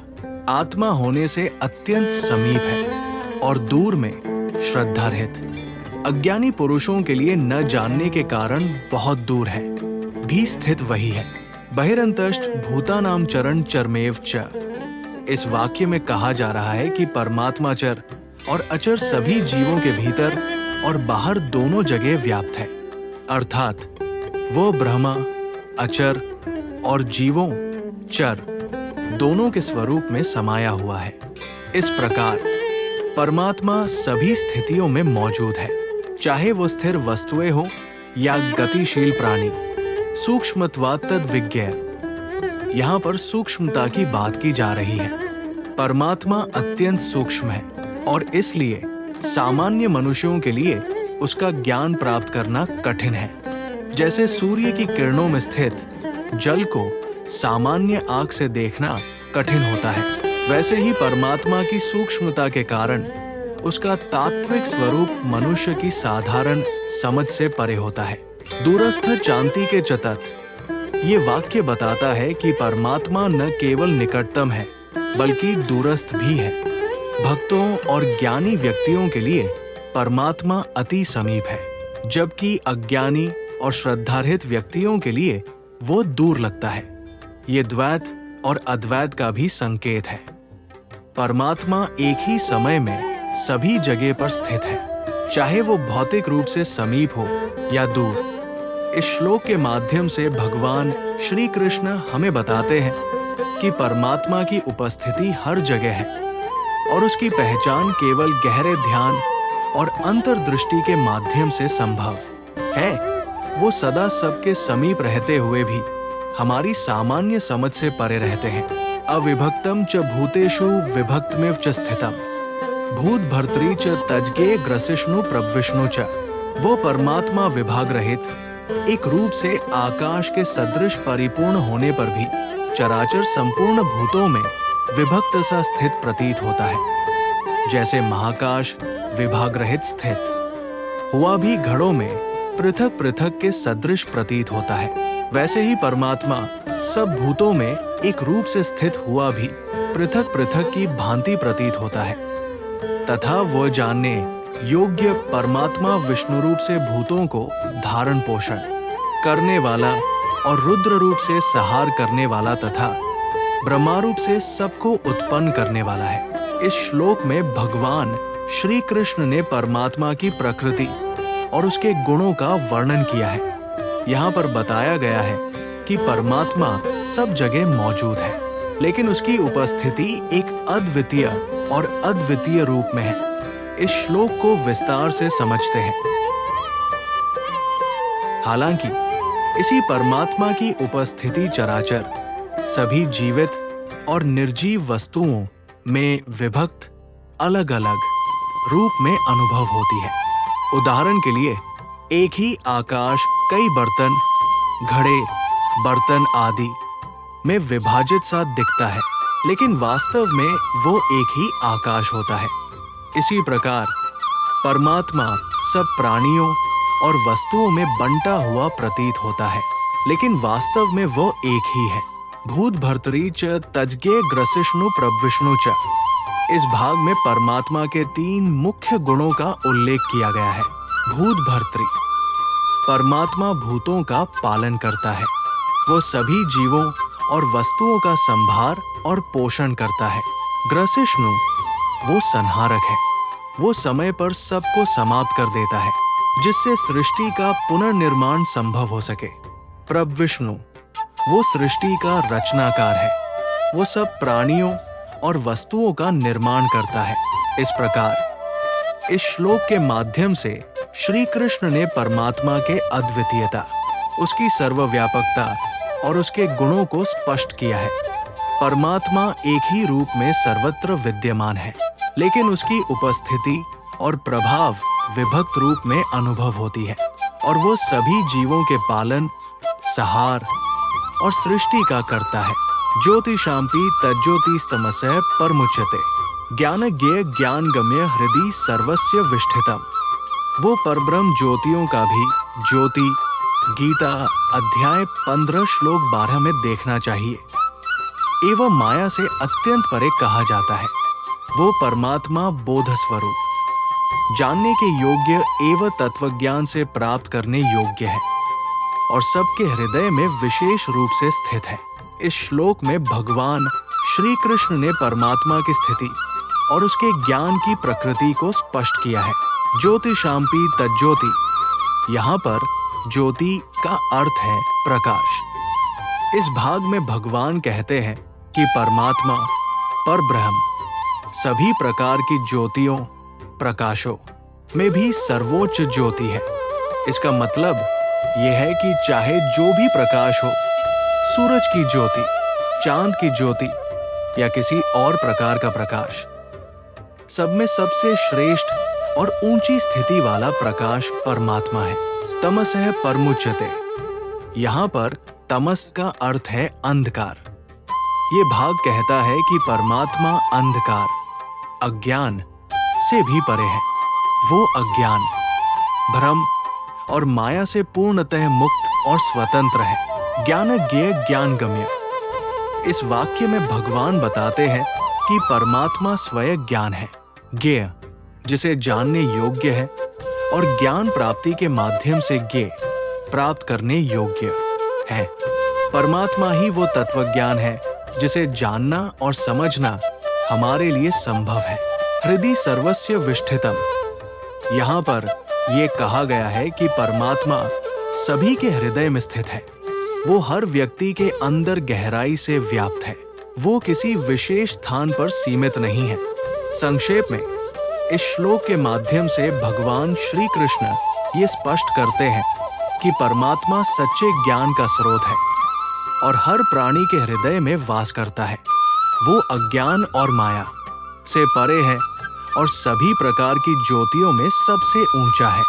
A: आत्मा होने से अत्यंत समीप है और दूर में श्रद्धा रहित, अज्ञानी पुरुषों के लिए न जानने के कारण बहुत दूर है भी स्थित वही है। बहिरंतश्च भूतानां चरण चरमेव च, इस वाक्य में कहा जा रहा है कि परमात्मा चर और अचर सभी जीवों के भीतर और बाहर दोनों जगह व्याप्त है, अर्थात वो ब्रह्मा अचर और जीवों चर दोनों के स्वरूप में समाया हुआ है। इस प्रकार परमात्मा सभी स्थितियों में मौजूद है, चाहे वो स्थिर वस्तुएं हो या गतिशील प्राणी। सूक्ष्मत्वात्तद विज्ञेय, यहाँ पर सूक्ष्मता की बात की जा रही है। परमात्मा अत्यंत सूक्ष्म है और इसलिए सामान्य मनुष्यों के लिए उसका ज्ञान प्राप्त करना कठिन है। जैसे सूर्य की किरणों में स्थित जल को सामान्य आंख से देखना कठिन होता है, वैसे ही परमात्मा की सूक्ष्मता के कारण उसका तात्विक स्वरूप मनुष्य की साधारण समझ से परे होता है। दूरस्थ चांति के चतत, ये वाक्य बताता है कि परमात्मा न केवल निकटतम है बल्कि दूरस्थ भी है। भक्तों और ज्ञानी व्यक्तियों के लिए परमात्मा अति समीप है, जबकि अज्ञानी और श्रद्धारहित व्यक्तियों के लिए वो दूर लगता है। ये द्वैत और अद्वैत का भी संकेत है। परमात्मा एक ही समय में सभी जगह पर स्थित है, चाहे वो भौतिक रूप से समीप हो या दूर। इस श्लोक के माध्यम से भगवान श्री कृष्ण हमें बताते हैं कि परमात्मा की उपस्थिति हर जगह है और उसकी पहचान केवल गहरे ध्यान और अंतर्दृष्टि के माध्यम से संभव है। वो सदा सबके समीप रहते हुए भी हमारी सामान्य समझ से परे रहते हैं। अविभक्तम च भूतेषु विभक्तमेव च स्थितम, भूत भर्तरी च तजगे ग्रसिष्णु प्रविष्णु च। वो परमात्मा विभाग रहित एक रूप से आकाश के सदृश परिपूर्ण होने पर भी चराचर संपूर्ण भूतों में विभक्त सा स्थित प्रतीत होता है। जैसे महाकाश विभाग रहित स्थित हुआ भी घड़ों में पृथक पृथक के सदृश प्रतीत होता है, वैसे ही परमात्मा सब भूतों में एक रूप से स्थित हुआ भी पृथक पृथक की भांति प्रतीत होता है। तथा वो जानने योग्य परमात्मा विष्णु रूप से भूतों को धारण पोषण करने वाला और रुद्र रूप से संहार करने वाला तथा ब्रह्मा रूप से सबको उत्पन्न करने वाला है। इस श्लोक में भगवान श्री कृष्ण ने परमात्मा की प्रकृति और उसके गुणों का वर्णन किया है। यहाँ पर बताया गया है कि परमात्मा सब जगह मौजूद है, लेकिन उसकी उपस्थिति एक अद्वितीय और अद्वितीय रूप में है। इस श्लोक को विस्तार से समझते हैं। हालांकि इसी परमात्मा की उपस्थिति चराचर सभी जीवित और निर्जीव वस्तुओं में विभक्त अलग अलग रूप में अनुभव होती है। उदाहरण के लिए एक ही आकाश कई बर्तन, घड़े, बर्तन आदि में विभाजित सा दिखता है, लेकिन वास्तव में वो एक ही आकाश होता है। इसी प्रकार परमात्मा सब प्राणियों और वस्तुओं में बंटा हुआ प्रतीत होता है, लेकिन वास्तव में वो एक ही है। भूत भर्तरी च तज्ञे ग्रसिष्णु प्रविष्णु च। इस भाग में परमात्मा के 3 मुख्य गुणों का उल्लेख किया गया है। भूत भर्तरी, परमात्मा भूतों का पालन करता है। वो सभी जीवों और वस्तुओं का संभार और पोषण करता है। ग्रसिष्णु, वो संहारक है। वो समय पर सबको समाप्त कर देता है, जिससे सृष्टि का पुनर्निर्माण संभव हो सके। प्रविष्णु, वो सृष्टि का रचनाकार है। वो सब प्राणियों और वस्तुओं का निर्माण करता है। इस प्रकार इस श्लोक के माध्यम से श्री कृष्ण ने परमात्मा के अद्वितीयता, उसकी सर्वव्यापकता और उसके गुणों को स्पष्ट किया है। परमात्मा एक ही रूप में सर्वत्र विद्यमान है, लेकिन उसकी उपस्थिति और प्रभाव विभक्त रूप में अनुभव होती है, और वो सभी जीवों के पालन, सहार और सृष्टि का करता है। ज्योतिषांपि तज्ज्योतिस्तमसः परमुच्यते, ज्ञानज्ञेय ज्ञानगम्य हृदि सर्वस्य विष्ठितम्। वो परब्रह्म ज्योतियों का भी ज्योति गीता अध्याय 15 श्लोक 12 में देखना चाहिए। एवं माया से अत्यंत परे कहा जाता है। वो परमात्मा बोध स्वरूप, जानने के योग्य एवं तत्वज्ञान से प्राप्त करने योग्य है और सबके हृदय में विशेष रूप से स्थित है। इस श्लोक में भगवान श्री कृष्ण ने परमात्मा की स्थिति और उसके ज्ञान की प्रकृति को स्पष्ट किया है। ज्योतिषांपि तज्ज्योति, यहाँ पर ज्योति का अर्थ है प्रकाश। इस भाग में भगवान कहते हैं कि परमात्मा परब्रह्म सभी प्रकार की ज्योतियों, प्रकाशों में भी सर्वोच्च ज्योति है। इसका मतलब यह है कि चाहे जो भी प्रकाश हो, सूरज की ज्योति, चांद की ज्योति या किसी और प्रकार का प्रकाश, सब में सबसे श्रेष्ठ और ऊंची स्थिति वाला प्रकाश परमात्मा है। तमसः परमुच्यते, यहाँ पर तमस का अर्थ है अंधकार। ये भाग कहता है कि परमात्मा अंधकार, अज्ञान से भी परे है। वो अज्ञान, भ्रम और माया से पूर्णतः मुक्त और स्वतंत्र है। ज्ञानज्ञेय ज्ञानगम्य, इस वाक्य में भगवान बताते हैं कि परमात्मा स्वयं ज्ञान है, ज्ञेय जिसे जानने योग्य है, और ज्ञान प्राप्ति के माध्यम से ज्ञेय प्राप्त करने योग्य है। परमात्मा ही वो तत्वज्ञान है जिसे जानना और समझना हमारे लिए संभव है। हृदि सर्वस्य विष्ठितम्, यहाँ पर यह कहा गया है कि परमात्मा सभी के हृदय में स्थित है। वो हर व्यक्ति के अंदर गहराई से व्याप्त है। वो किसी विशेष स्थान पर सीमित नहीं है। संक्षेप में इस श्लोक के माध्यम से भगवान श्री कृष्ण ये स्पष्ट करते हैं कि परमात्मा सच्चे ज्ञान का स्रोत है और हर प्राणी के हृदय में वास करता है। वो अज्ञान और माया से परे है और सभी प्रकार की ज्योतियों में सबसे ऊंचा है।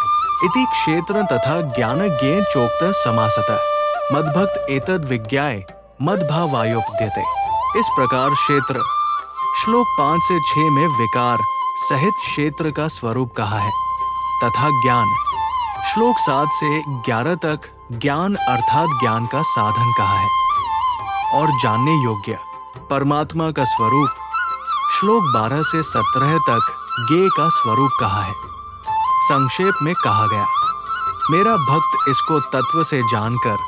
A: इति क्षेत्र तथा ज्ञानज्ञेय चोक्त समासतः मद्भक्त एतद् विज्ञाय मद्भावायोपद्यते। इस प्रकार क्षेत्र श्लोक 5 से 6 में विकार सहित क्षेत्र का स्वरूप कहा है, तथा ज्ञान श्लोक 7 से 11 तक ज्ञान अर्थात ज्ञान का साधन कहा है, और जानने योग्य परमात्मा का स्वरूप श्लोक 12 से 17 तक ज्ञेय का स्वरूप कहा है। संक्षेप में कहा गया, मेरा भक्त इसको तत्व से जानकर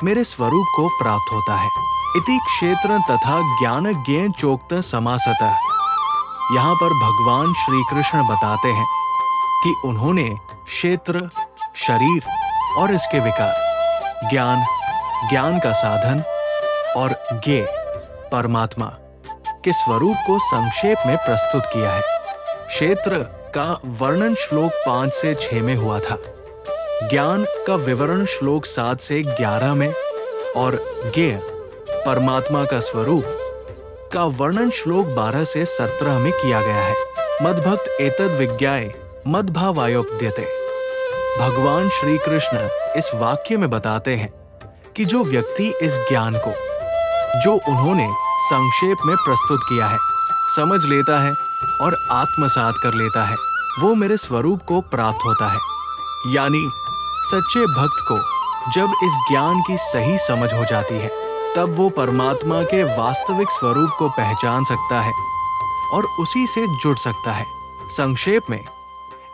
A: मेरे स्वरूप को प्राप्त होता है। इति क्षेत्र तथा ज्ञानज्ञेय चोक्त समासतः, यहाँ पर भगवान श्री कृष्ण बताते हैं कि उन्होंने क्षेत्र, शरीर और इसके विकार, ज्ञान, ज्ञान का साधन और ज्ञेय परमात्मा के स्वरूप को संक्षेप में प्रस्तुत किया है। क्षेत्र का वर्णन श्लोक 5 से 6 में हुआ था, ज्ञान का विवरण श्लोक 7 से 11 में और ज्ञेय परमात्मा का स्वरूप का वर्णन श्लोक 12 से 17 में किया गया है। मद्भक्त एतद् विज्ञाय मद्भावायोपद्यते। भगवान श्री कृष्ण इस वाक्य में बताते हैं कि जो व्यक्ति इस ज्ञान को, जो उन्होंने संक्षेप में प्रस्तुत किया है, समझ लेता है और आत्मसात कर लेता है, वो मेरे स्वरूप को प्राप्त होता है। यानी सच्चे भक्त को जब इस ज्ञान की सही समझ हो जाती है, तब वो परमात्मा के वास्तविक स्वरूप को पहचान सकता है और उसी से जुड़ सकता है। संक्षेप में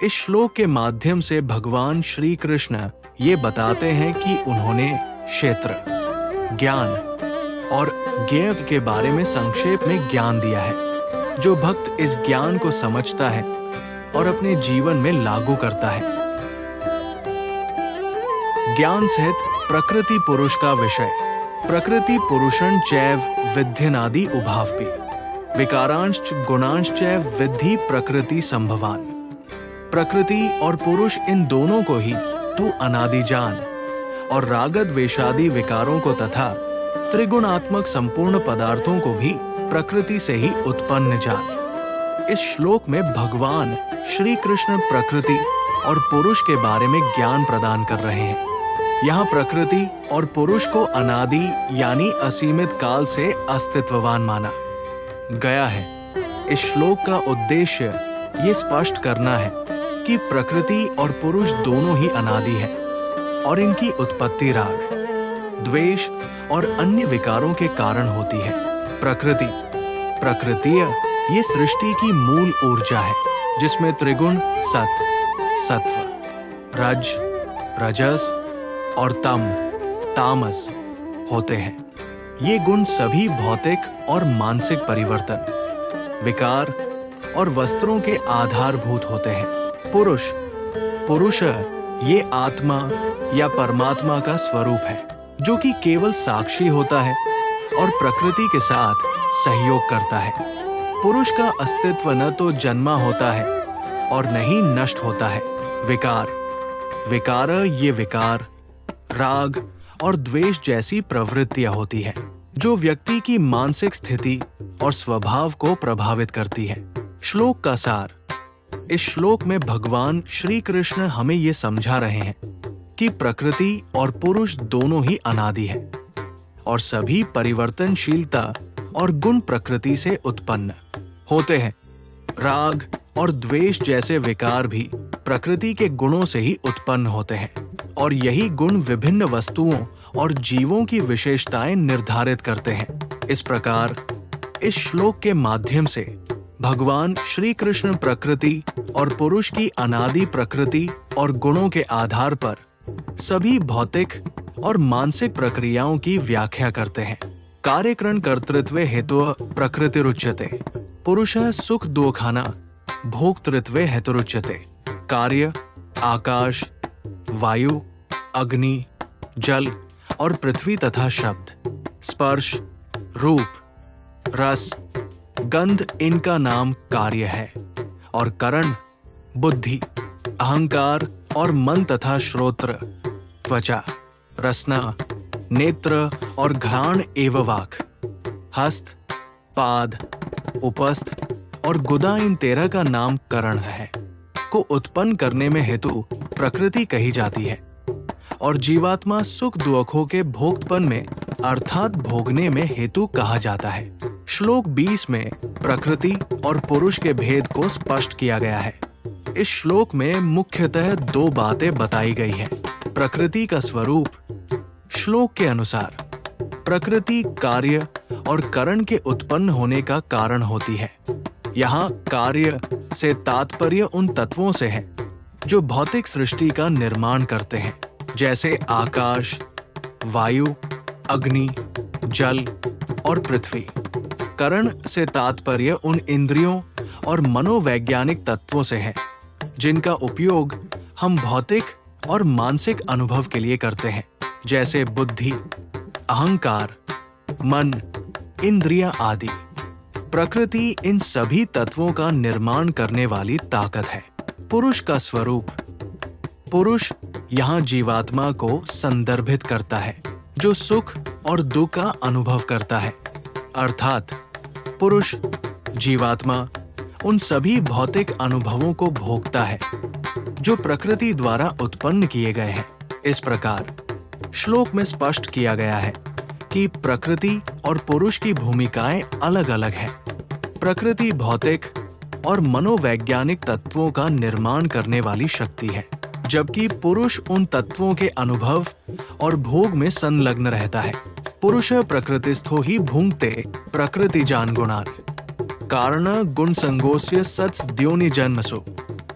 A: इस श्लोक के माध्यम से भगवान श्री कृष्ण ये बताते हैं कि उन्होंने क्षेत्र, ज्ञान और ज्ञेय के बारे में संक्षेप में ज्ञान दिया है। जो भक्त इस ज्ञान को समझता है और अपने जीवन में लागू करता है। ज्ञान सहित प्रकृति पुरुष का विषय। प्रकृति पुरुषं चैव विध्यनादि उभावपि विकारांश्च गुणांश्च विद्धि प्रकृति संभवान। प्रकृति और पुरुष इन दोनों को ही तू अनादि जान और रागद वेशादि विकारों को तथा त्रिगुणात्मक संपूर्ण पदार्थों को भी प्रकृति से ही उत्पन्न जान। इस श्लोक में भगवान श्री कृष्ण प्रकृति और पुरुष के बारे में ज्ञान प्रदान कर रहे हैं। यहाँ प्रकृति और पुरुष को अनादि यानी असीमित काल से अस्तित्ववान माना गया है। इस श्लोक का उद्देश्य ये स्पष्ट करना है कि प्रकृति और पुरुष दोनों ही अनादि हैं और इनकी उत्पत्ति राग, द्वेष और अन्य विकारों के कारण होती है। प्रकृतीय ये सृष्टि की मूल ऊर्जा है, जिसमें त्रिगुण सत्व, रज, रजस और तामस होते हैं। ये गुण सभी भौतिक और मानसिक परिवर्तन, विकार और वस्त्रों के आधारभूत होते हैं। पुरुष ये आत्मा या परमात्मा का स्वरूप है, जो कि केवल साक्षी होता है और प्रकृति के साथ सहयोग करता है। पुरुष का अस्तित्व न तो जन्मा होता है और न ही नष्ट होता है। विकार ये विकार, राग और द्वेष जैसी प्रवृत्तियां होती है, जो व्यक्ति की मानसिक स्थिति और स्वभाव को प्रभावित करती है। श्लोक का सार। इस श्लोक में भगवान श्री कृष्ण हमें ये समझा रहे हैं कि प्रकृति और पुरुष दोनों ही अनादि हैं और सभी परिवर्तनशीलता और गुण प्रकृति से उत्पन्न होते हैं। राग और द्वेष जैसे विकार भी प्रकृति के गुणों से ही उत्पन्न होते हैं और यही गुण विभिन्न वस्तुओं और जीवों की विशेषताएं निर्धारित करते हैं। इस प्रकार इस श्लोक के माध्यम से भगवान श्री कृष्ण प्रकृति और पुरुष की अनादि प्रकृति और गुणों के आधार पर सभी भौतिक और मानसिक प्रक्रियाओं की व्याख्या करते हैं। कार्यकरण कर्तृत्व हेतु प्रकृतिरुच्यते। पुरुषः सुख दुःखाना भोक्तृत्व हेतुरुच्यते। कार्य आकाश, वायु, अग्नि, जल और पृथ्वी तथा शब्द, स्पर्श, रूप, रस, गंध इनका नाम कार्य है और करण, बुद्धि, अहंकार और मन तथा श्रोत्र, त्वचा, रसना, नेत्र और घ्राण एवं वाक, हस्त, पाद, उपस्थ और गुदा इन 13 का नाम करण है को उत्पन्न करने में हेतु प्रकृति कही जाती है और जीवात्मा सुख दुखों के भोक्तपन में अर्थात भोगने में हेतु कहा जाता है। श्लोक 20 में प्रकृति और पुरुष के भेद को स्पष्ट किया गया है। इस श्लोक में मुख्यतः 2 बातें बताई गई हैं। प्रकृति का स्वरूप। श्लोक के अनुसार प्रकृति कार्य और करण के उत्पन्न होने का कारण होती है। यहाँ कार्य से तात्पर्य उन तत्वों से है जो भौतिक सृष्टि का निर्माण करते हैं, जैसे आकाश, वायु, अग्नि, जल और पृथ्वी। करण से तात्पर्य उन इंद्रियों और मनोवैज्ञानिक तत्वों से है जिनका उपयोग हम भौतिक और मानसिक अनुभव के लिए करते हैं, जैसे बुद्धि, अहंकार, मन, इंद्रियां आदि। प्रकृति इन सभी तत्वों का निर्माण करने वाली ताकत है। पुरुष का स्वरूप। पुरुष यहाँ जीवात्मा को संदर्भित करता है, जो सुख और दुख का अनुभव करता है। अर्थात पुरुष, जीवात्मा उन सभी भौतिक अनुभवों को भोगता है जो प्रकृति द्वारा उत्पन्न किए गए हैं। इस प्रकार श्लोक में स्पष्ट किया गया है कि प्रकृति और पुरुष की भूमिकाएं अलग-अलग हैं। प्रकृति भौतिक और मनोवैज्ञानिक तत्वों का निर्माण करने वाली शक्ति है, जबकि पुरुष उन तत्वों के अनुभव और भोग में संलग्न रहता है। पुरुष प्रकृतिस्थो ही भुंक्ते प्रकृतिजान् गुणान् कारण गुण संगोस्य सत्स द्योनि जन्मसु।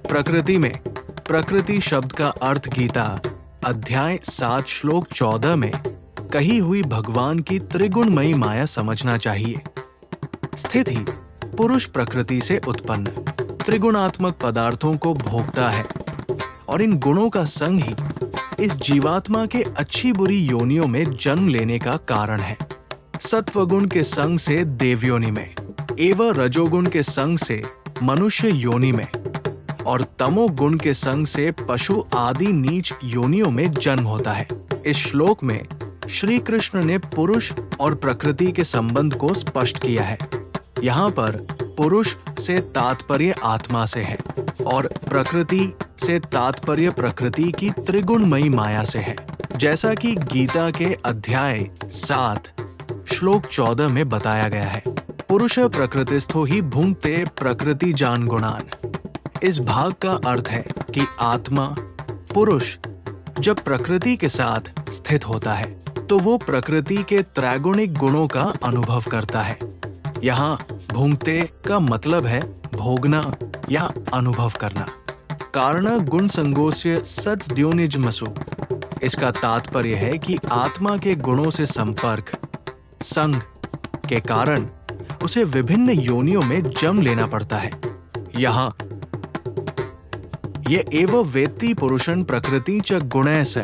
A: प्रकृति में प्रकृति शब्द का अर्थ गीता अध्याय 7 श्लोक 14 में कही हुई भगवान की त्रिगुणमयी माया समझना चाहिए। स्थित ही पुरुष प्रकृति से उत्पन्न त्रिगुणात्मक पदार्थों को भोगता है और इन गुणों का संग ही इस जीवात्मा के अच्छी बुरी योनियों में जन्म लेने का कारण है। सत्वगुण के संग से देवयोनि में, एवं रजोगुण के संग से मनुष्य योनि में और तमोगुण के संग से पशु आदि नीच योनियों में जन्म होता है। इस श्लोक में श्री कृष्ण ने पुरुष और प्रकृति के संबंध को स्पष्ट किया है। यहाँ पर पुरुष से तात्पर्य आत्मा से है और प्रकृति से तात्पर्य प्रकृति की त्रिगुणमयी माया से है, जैसा कि गीता के अध्याय 7 श्लोक 14 में बताया गया है। पुरुष प्रकृतिस्थो ही भुंक्ते प्रकृतिजान् गुणान्। इस भाग का अर्थ है कि आत्मा पुरुष जब प्रकृति के साथ स्थित होता है तो वो प्रकृति के त्रैगुणिक गुणों का अनुभव करता है। यहाँ भुंक्ते का मतलब है भोगना या अनुभव करना। कारण गुण संगोस्य सत्स द्योनिजमसु। इसका तात्पर्य है कि आत्मा के गुणों से संपर्क संग के कारण उसे विभिन्न योनियों में जन्म लेना पड़ता है। यहाँ ये एव वेत्ति पुरुषं प्रकृति च गुणैः स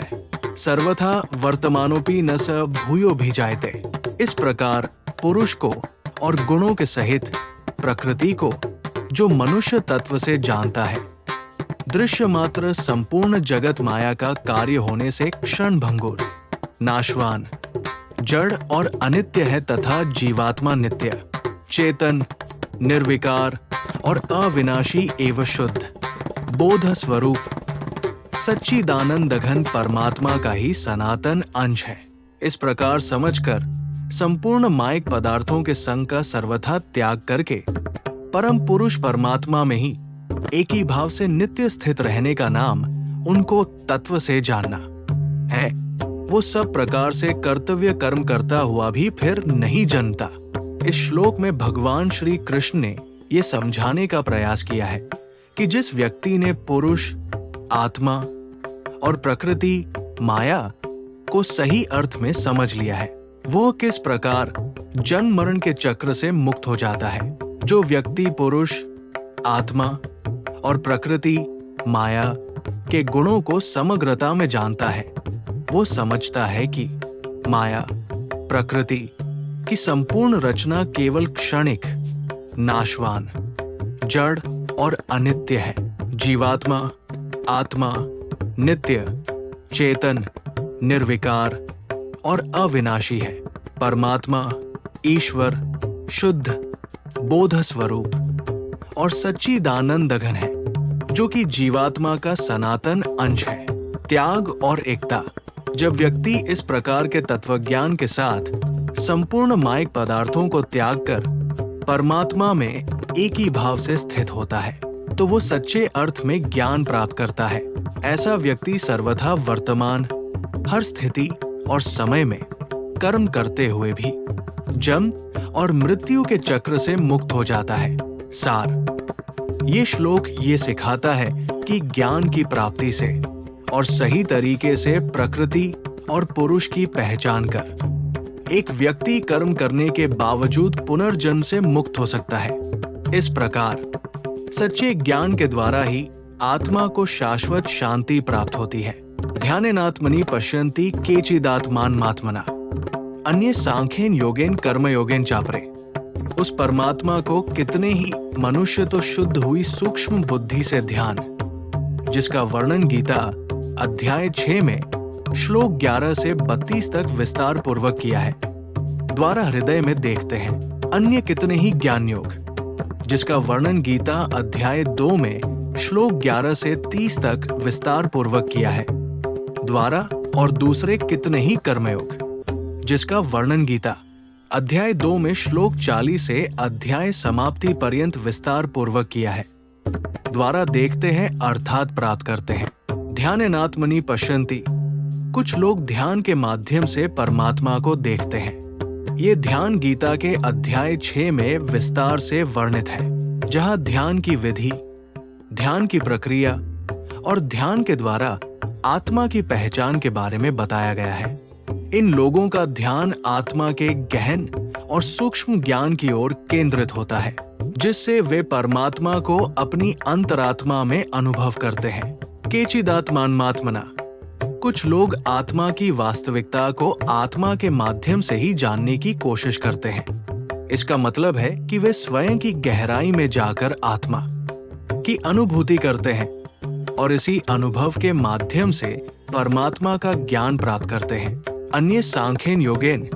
A: सर्वथा वर्तमानोपि न स भूयोऽभिजायते। इस प्रकार पुरुष को और गुणों के सहित प्रकृति को जो मनुष्य तत्व से जानता है, दृश्य मात्र संपूर्ण जगत माया का कार्य होने से क्षण भंगुर, नाशवान, जड़ और अनित्य है तथा जीवात्मा नित्य, चेतन, निर्विकार और अविनाशी एवं शुद्ध बोध स्वरूप सच्चिदानंद घन परमात्मा का ही सनातन अंश है। इस प्रकार समझकर संपूर्ण मायिक पदार्थों के संग का सर्वथा त्याग करके परम पुरुष परमात्मा में ही एक ही भाव से नित्य स्थित रहने का नाम उनको तत्व से जानना है। वो सब प्रकार से कर्तव्य कर्म करता हुआ भी फिर नहीं जन्मता। इस श्लोक में भगवान श्री कृष्ण ने ये समझाने का प्रयास किया है कि जिस व्यक्ति ने पुरुष, आत्मा और प्रकृति माया को सही अर्थ में समझ लिया है, वो किस प्रकार जन्म मरण के चक्र से मुक्त हो जाता है। जो व्यक्ति पुरुष, आत्मा और प्रकृति माया के गुणों को समग्रता में जानता है, वो समझता है कि माया प्रकृति की संपूर्ण रचना केवल क्षणिक, नाशवान, जड़ और अनित्य है। जीवात्मा, आत्मा नित्य, चेतन, निर्विकार और अविनाशी है। परमात्मा, ईश्वर, शुद्ध, बोध स्वरूप और सच्चिदानंद घन है, जो कि जीवात्मा का सनातन अंश है। त्याग और एकता। जब व्यक्ति इस प्रकार के तत्वज्ञान के साथ संपूर्ण मायिक पदार्थों को त्याग कर परमात्मा में एक ही भाव से स्थित होता है, तो वो सच्चे अर्थ में ज्ञान प्राप्त करता है। ऐसा व्यक्ति सर्वथा वर्तमान हर स्थिति और समय में कर्म करते हुए भी जन्म और मृत्यु के चक्र से मुक्त हो जाता है। सार। ये श्लोक ये सिखाता है कि ज्ञान की प्राप्ति से और सही तरीके से प्रकृति और पुरुष की पहचान कर एक व्यक्ति कर्म करने के बावजूद पुनर्जन्म से मुक्त हो सकता है। इस प्रकार सच्चे ज्ञान के द्वारा ही आत्मा को शाश्वत शांति प्राप्त होती है। ध्यानेनात्मनि पश्यन्ति केचिदात्मानमात्मना अन्ये सांख्येन योगेन कर्मयोगेन चापरे। उस परमात्मा को कितने ही मनुष्य तो शुद्ध हुई सूक्ष्म बुद्धि से ध्यान, जिसका वर्णन गीता अध्याय 6 में श्लोक 11 से 32 तक विस्तार पूर्वक किया है, द्वारा हृदय में देखते हैं। अन्य कितने ही ज्ञान योग, जिसका वर्णन गीता अध्याय 2 में श्लोक 11 से 30 तक विस्तार पूर्वक किया है, द्वारा और दूसरे कितने ही कर्मयोग, जिसका वर्णन गीता अध्याय 2 में श्लोक 40 से अध्याय समाप्ति पर्यंत विस्तार पूर्वक किया है, द्वारा देखते हैं अर्थात प्राप्त करते हैं। ध्यानेनात्मनि पश्यन्ति, कुछ लोग ध्यान के माध्यम से परमात्मा को देखते हैं। ये ध्यान गीता के अध्याय 6 में विस्तार से वर्णित है, जहाँ ध्यान की विधि, ध्यान की प्रक्रिया और ध्यान के द्वारा आत्मा की पहचान के बारे में बताया गया है। इन लोगों का ध्यान आत्मा के गहन और सूक्ष्म ज्ञान की ओर केंद्रित होता है, जिससे वे परमात्मा को अपनी अंतरात्मा में अनुभव करते हैं। केचिदात्मात्मना, कुछ लोग आत्मा की वास्तविकता को आत्मा के माध्यम से ही जानने की कोशिश करते हैं। इसका मतलब है कि वे स्वयं की गहराई में जाकर आत्मा की अनुभूति करते हैं और इसी अनुभव के माध्यम से परमात्मा का ज्ञान प्राप्त करते हैं। अन्य सांख्यन योगेन,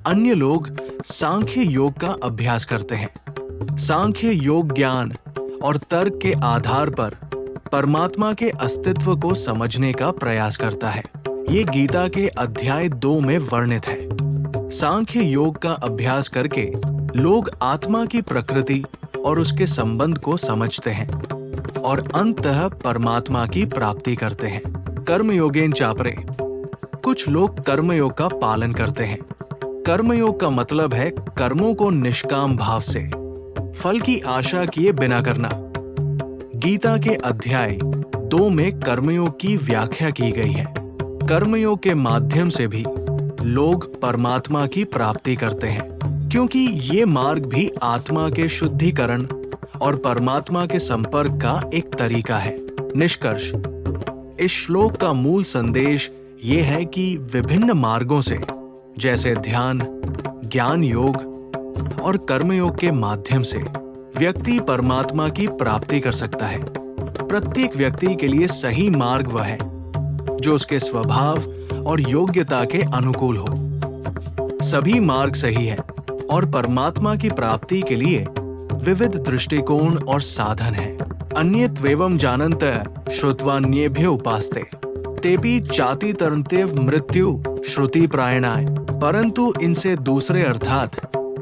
A: अन्य लोग सांख्य योग का अभ्यास करते हैं। सांख्य योग ज्ञान और तर्क के आधार पर परमात्मा के अस्तित्व को समझने का प्रयास करता है। ये गीता के अध्याय 2 में वर्णित है। सांख्य योग का अभ्यास करके लोग आत्मा की प्रकृति और उसके संबंध को समझते हैं और अंततः परमात्मा की प्राप्ति करते हैं। कर्मयोगेन चापरे, कुछ लोग कर्मयोग का पालन करते हैं। कर्मयोग का मतलब है कर्मों को निष्काम भाव से फल की आशा किए बिना करना। गीता के अध्याय 2 में कर्मयोग की व्याख्या की गई है। कर्मयोग के माध्यम से भी लोग परमात्मा की प्राप्ति करते हैं, क्योंकि ये मार्ग भी आत्मा के शुद्धिकरण और परमात्मा के संपर्क का एक तरीका है। निष्कर्ष, इस श्लोक का मूल संदेश ये है कि विभिन्न मार्गों से, जैसे ध्यान, ज्ञान योग और कर्मयोग के माध्यम से व्यक्ति परमात्मा की प्राप्ति कर सकता है। प्रत्येक व्यक्ति के लिए सही मार्ग वह है जो उसके स्वभाव और योग्यता के अनुकूल हो। सभी मार्ग सही है और परमात्मा की प्राप्ति के लिए विविध दृष्टिकोण और साधन है। अन्यत्वेवं जानन्त श्रुत्वान्येभ्यो उपास्ते तेपि चाति तरन्ते मृत्यु श्रुति प्रायणाय, परंतु इनसे दूसरे अर्थात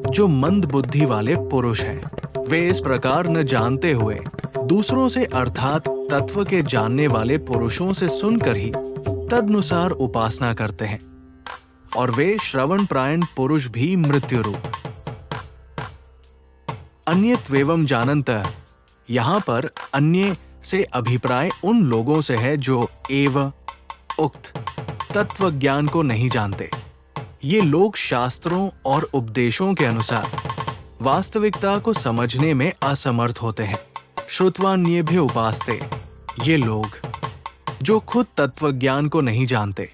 A: जो मंद बुद्धि वाले पुरुष हैं, वे इस प्रकार न जानते हुए दूसरों से अर्थात तत्व के जानने वाले पुरुषों से सुनकर ही तदनुसार उपासना करते हैं, और वे श्रवण प्रायण पुरुष भी मृत्यु रूप। अन्यत्वेवं जानन्त, यहाँ पर अन्य से अभिप्राय उन लोगों से है जो एव उक्त तत्व ज्ञान को नहीं जानते। ये लोग शास्त्रों और उपदेशों के अनुसार वास्तविकता को समझने में असमर्थ होते हैं। श्रुत्वान्येभ्यो उपास्ते, ये लोग जो खुद तत्व ज्ञान को नहीं जानते,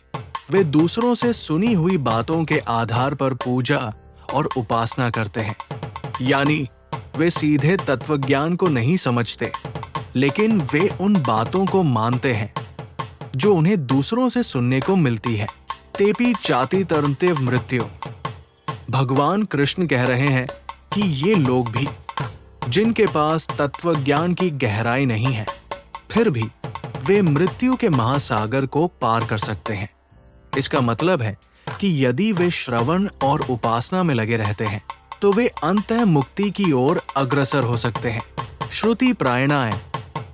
A: वे दूसरों से सुनी हुई बातों के आधार पर पूजा और उपासना करते हैं। यानी वे सीधे तत्व ज्ञान को नहीं समझते, लेकिन वे उन बातों को मानते हैं जो उन्हें दूसरों से सुनने को मिलती है। तेपि चाति तरन्ते मृत्यु, भगवान कृष्ण कह रहे हैं कि ये लोग भी जिनके पास तत्व ज्ञान की गहराई नहीं है, फिर भी वे मृत्यु के महासागर को पार कर सकते हैं। इसका मतलब है कि यदि वे श्रवण और उपासना में लगे रहते हैं तो वे अंततः मुक्ति की ओर अग्रसर हो सकते हैं। श्रुति प्रायणाय,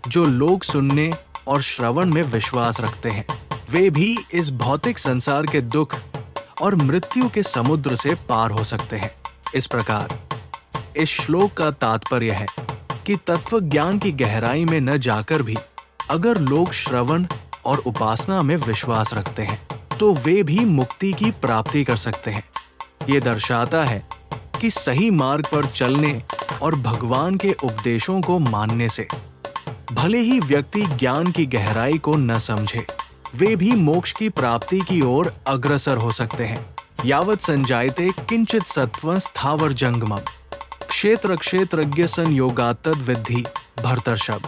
A: जो लोग सुनने और श्रवण में विश्वास रखते हैं, वे भी इस भौतिक संसार के दुख और मृत्यु के समुद्र से पार हो सकते हैं। इस प्रकार इस श्लोक का तात्पर्य है कि तत्व ज्ञान की गहराई में न जाकर भी अगर लोग श्रवण और उपासना में विश्वास रखते हैं तो वे भी मुक्ति की प्राप्ति कर सकते हैं। ये दर्शाता है कि सही मार्ग पर चलने और भगवान के उपदेशों को मानने से भले ही व्यक्ति ज्ञान की गहराई को न समझे, वे भी मोक्ष की प्राप्ति की ओर अग्रसर हो सकते हैं। यावत् संजायते किंचित सत्त्वं स्थावर जंगमम्, क्षेत्र क्षेत्रज्ञ संयोगात् विद्धि भरतर्षभ।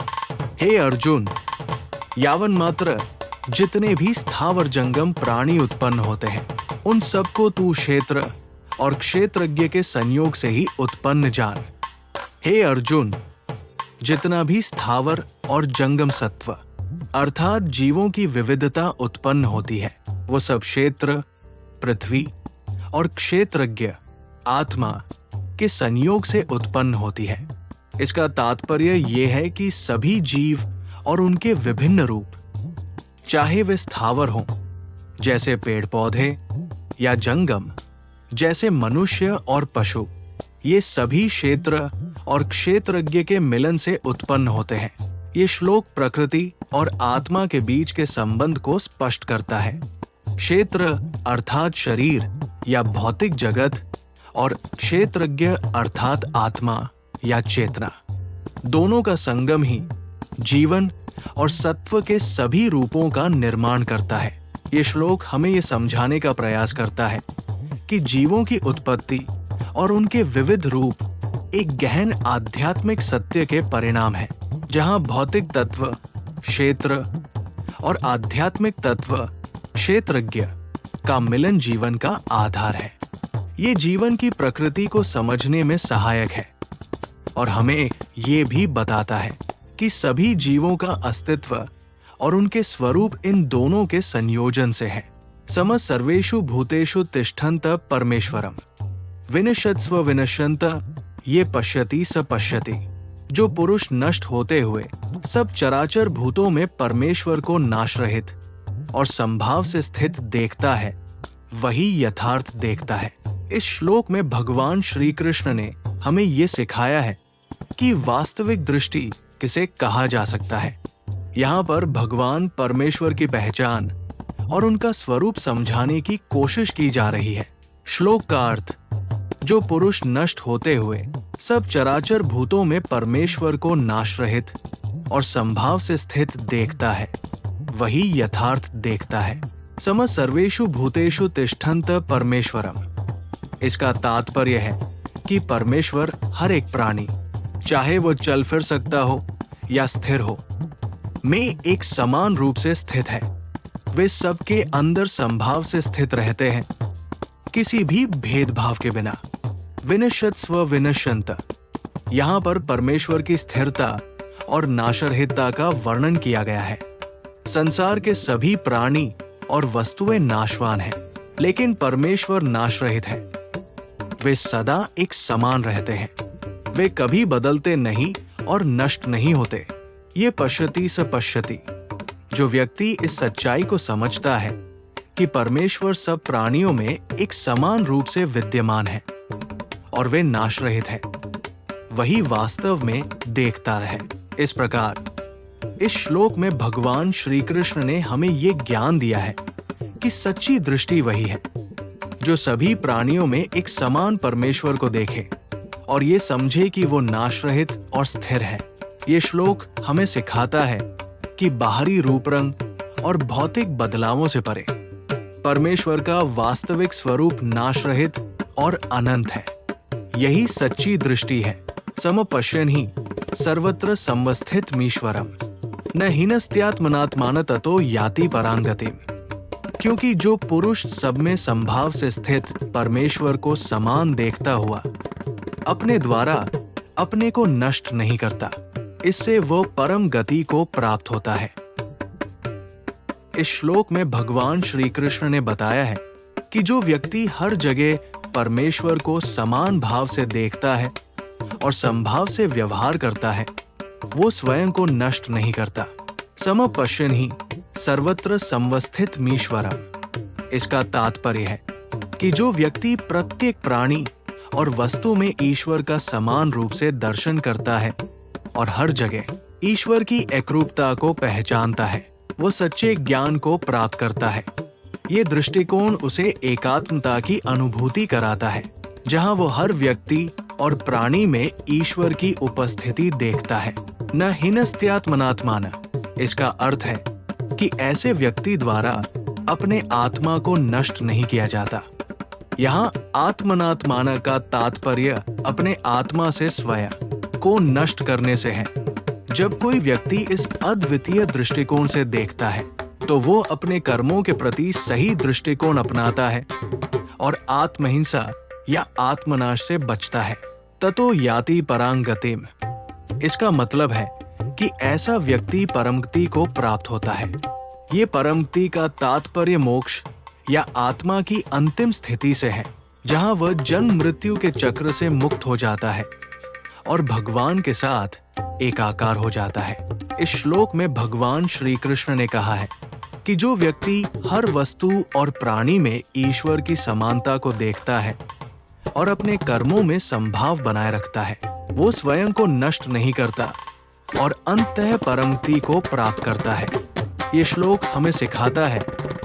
A: हे अर्जुन, यावन मात्र जितने भी स्थावर जंगम प्राणी उत्पन्न होते हैं उन सबको तू क्षेत्र और क्षेत्रज्ञ के संयोग से ही उत्पन्न जान। हे अर्जुन, जितना भी स्थावर और जंगम सत्व अर्थात जीवों की विविधता उत्पन्न होती है वो सब क्षेत्र, पृथ्वी और क्षेत्रज्ञ आत्मा के संयोग से उत्पन्न होती है। इसका तात्पर्य ये है कि सभी जीव और उनके विभिन्न रूप, चाहे वे स्थावर हों जैसे पेड़ पौधे या जंगम जैसे मनुष्य और पशु, ये सभी क्षेत्र और क्षेत्रज्ञ के मिलन से उत्पन्न होते हैं। ये श्लोक प्रकृति और आत्मा के बीच के संबंध को स्पष्ट करता है। क्षेत्र अर्थात शरीर या भौतिक जगत और क्षेत्रज्ञ अर्थात आत्मा या चेतना, दोनों का संगम ही जीवन और सत्व के सभी रूपों का निर्माण करता है। ये श्लोक हमें ये समझाने का प्रयास करता है कि जीवों की उत्पत्ति और उनके विविध रूप एक गहन आध्यात्मिक सत्य के परिणाम है, जहां भौतिक तत्व क्षेत्र और आध्यात्मिक तत्व क्षेत्रज्ञ का मिलन जीवन का आधार है। ये जीवन की प्रकृति को समझने में सहायक है और हमें ये भी बताता है कि सभी जीवों का अस्तित्व और उनके स्वरूप इन दोनों के संयोजन से है। सम सर्वेषु भूतेषु तिष्ठन्त परमेश्वरम विनश्यत्स्व विनश्यन्त ये पश्यति स पश्यति। जो पुरुष नष्ट होते हुए सब चराचर भूतों में परमेश्वर को नाशरहित और संभाव से स्थित देखता है वही यथार्थ देखता है। इस श्लोक में भगवान श्री कृष्ण ने हमें ये सिखाया है कि वास्तविक दृष्टि किसे कहा जा सकता है। यहाँ पर भगवान परमेश्वर की पहचान और उनका स्वरूप समझाने की कोशिश की जा रही है। श्लोक का अर्थ, जो पुरुष नष्ट होते हुए सब चराचर भूतों में परमेश्वर को नाशरहित और संभाव से स्थित देखता है वही यथार्थ देखता है। सम सर्वेषु भूतेषु तिष्ठन्त परमेश्वरम। इसका तात्पर्य है कि परमेश्वर हर एक प्राणी, चाहे वो चल फिर सकता हो या स्थिर हो, में एक समान रूप से स्थित है। वे सबके अंदर संभाव से स्थित रहते हैं, किसी भी भेदभाव के बिना। विनश्यत्स्व विनश्यन्त, यहाँ पर परमेश्वर की स्थिरता और नाशरहितता का वर्णन किया गया है। संसार के सभी प्राणी और वस्तुएं नाशवान हैं, लेकिन परमेश्वर नाशरहित है। वे सदा एक समान रहते हैं, वे कभी बदलते नहीं और नष्ट नहीं होते। ये पश्यति स पश्यति। जो व्यक्ति इस सच्चाई को समझता है कि परमेश्वर सब प्राणियों में एक समान रूप से विद्यमान है और वे नाशरहित है, वही वास्तव में देखता है। इस प्रकार इस श्लोक में भगवान श्री कृष्ण ने हमें ये ज्ञान दिया है कि सच्ची दृष्टि वही है जो सभी प्राणियों में एक समान परमेश्वर को देखे और ये समझे कि वो नाशरहित और स्थिर है। ये श्लोक हमें सिखाता है कि बाहरी रूप रंग और भौतिक बदलावों से परे परमेश्वर का वास्तविक स्वरूप नाशरहित और अनंत है। यही सच्ची दृष्टि है। समपश्यन् हि सर्वत्र संवस्थितमीश्वरम् न हीनस्त्यात्मनात्मान ततो याति परांगतिम्। क्योंकि जो पुरुष सब में संभाव से स्थित परमेश्वर को समान देखता हुआ अपने द्वारा अपने को नष्ट नहीं करता, इससे वो परम गति को प्राप्त होता है। इस श्लोक में भगवान श्री कृष्ण ने बताया है कि जो व्यक्ति हर जगह परमेश्वर को समान भाव से देखता है और संभाव से व्यवहार करता है, वो स्वयं को नष्ट नहीं करता। समपश्यन् हि सर्वत्र संवस्थितमीश्वरम्। इसका तात्पर्य है कि जो व्यक्ति प्रत्येक प्राणी और वस्तु में ईश्वर का समान रूप से दर्शन करता है और हर जगह ईश्वर की एकरूपता को पहचानता है, वो सच्चे ज्ञान को प्राप्त करता है। ये दृष्टिकोण उसे एकात्मता की अनुभूति कराता है, जहां वो हर व्यक्ति और प्राणी में ईश्वर की उपस्थिति देखता है। न हीनस्त्यात्मनात्मान। इसका अर्थ है कि ऐसे व्यक्ति द्वारा अपने आत्मा को नष्ट नहीं किया जाता। यहाँ आत्मनात्माना का तात्पर्य अपने आत्मा से स्वयं को नष्ट करने से है। जब कोई व्यक्ति इस अद्वितीय दृष्टिकोण से देखता है तो वो अपने कर्मों के प्रति सही दृष्टिकोण अपनाता है और आत्महिंसा या आत्मनाश से बचता है। ततो याति परां गतिम। इसका मतलब है कि ऐसा व्यक्ति परमगति को प्राप्त होता है। ये परमगति का तात्पर्य मोक्ष या आत्मा की अंतिम स्थिति से है, जहां वह जन्म मृत्यु के चक्र से मुक्त हो जाता है और भगवान के साथ एकाकार हो जाता है। इस श्लोक में भगवान श्री कृष्ण ने कहा है कि जो व्यक्ति हर वस्तु और प्राणी में ईश्वर की समानता को देखता है और अपने कर्मों में संभाव बनाए रखता है, वो स्वयं को नष्ट नहीं करता और अंततः परमगति को प्राप्त करता है। ये श्लोक हमें सिखाता है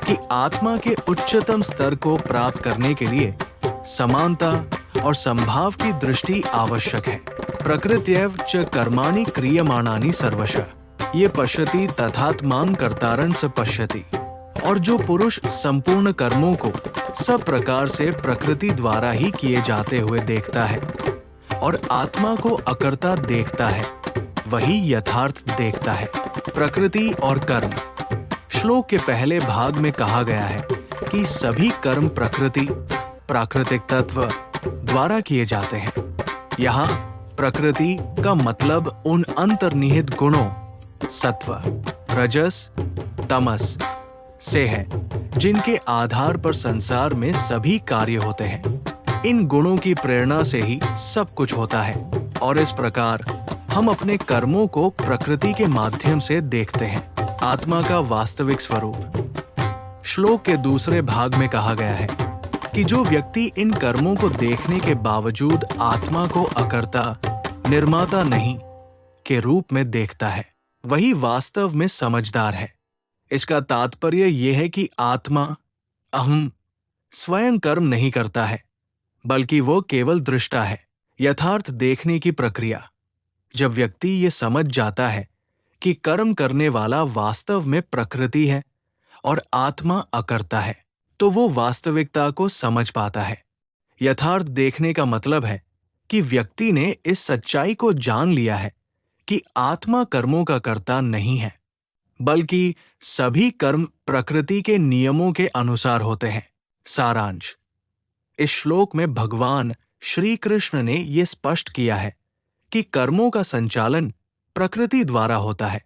A: कि आत्मा के उच्चतम स्तर को प्राप्त करने के लिए समानता और संभाव की दृष्टि आवश्यक है। प्रकृत्यैव च कर्माणि क्रियमाणानि सर्वशः ये पश्यति तथात्मानं कर्तारं स पश्यति। और जो पुरुष संपूर्ण कर्मों को सब प्रकार से प्रकृति द्वारा ही किए जाते हुए देखता है और आत्मा को अकर्ता देखता है, वही यथार्थ देखता है। प्रकृति और कर्म। श्लोक के पहले भाग में कहा गया है कि सभी कर्म प्रकृति, प्राकृतिक तत्व द्वारा किए जाते हैं। यहाँ प्रकृति का मतलब उन अंतर्निहित गुणों सत्व, रजस, तमस से है, जिनके आधार पर संसार में सभी कार्य होते हैं। इन गुणों की प्रेरणा से ही सब कुछ होता है और इस प्रकार हम अपने कर्मों को प्रकृति के माध्यम से देखते हैं। आत्मा का वास्तविक स्वरूप। श्लोक के दूसरे भाग में कहा गया है कि जो व्यक्ति इन कर्मों को देखने के बावजूद आत्मा को अकर्ता, निर्माता नहीं के रूप में देखता है, वही वास्तव में समझदार है। इसका तात्पर्य यह है कि आत्मा, अहम, स्वयं कर्म नहीं करता है, बल्कि वो केवल दृष्टा है। यथार्थ देखने की प्रक्रिया। जब व्यक्ति ये समझ जाता है कि कर्म करने वाला वास्तव में प्रकृति है और आत्मा अकर्ता है, तो वो वास्तविकता को समझ पाता है। यथार्थ देखने का मतलब है कि व्यक्ति ने इस सच्चाई को जान लिया है कि आत्मा कर्मों का कर्ता नहीं है, बल्कि सभी कर्म प्रकृति के नियमों के अनुसार होते हैं। सारांश। इस श्लोक में भगवान श्री कृष्ण ने यह स्पष्ट किया है कि कर्मों का संचालन प्रकृति द्वारा होता है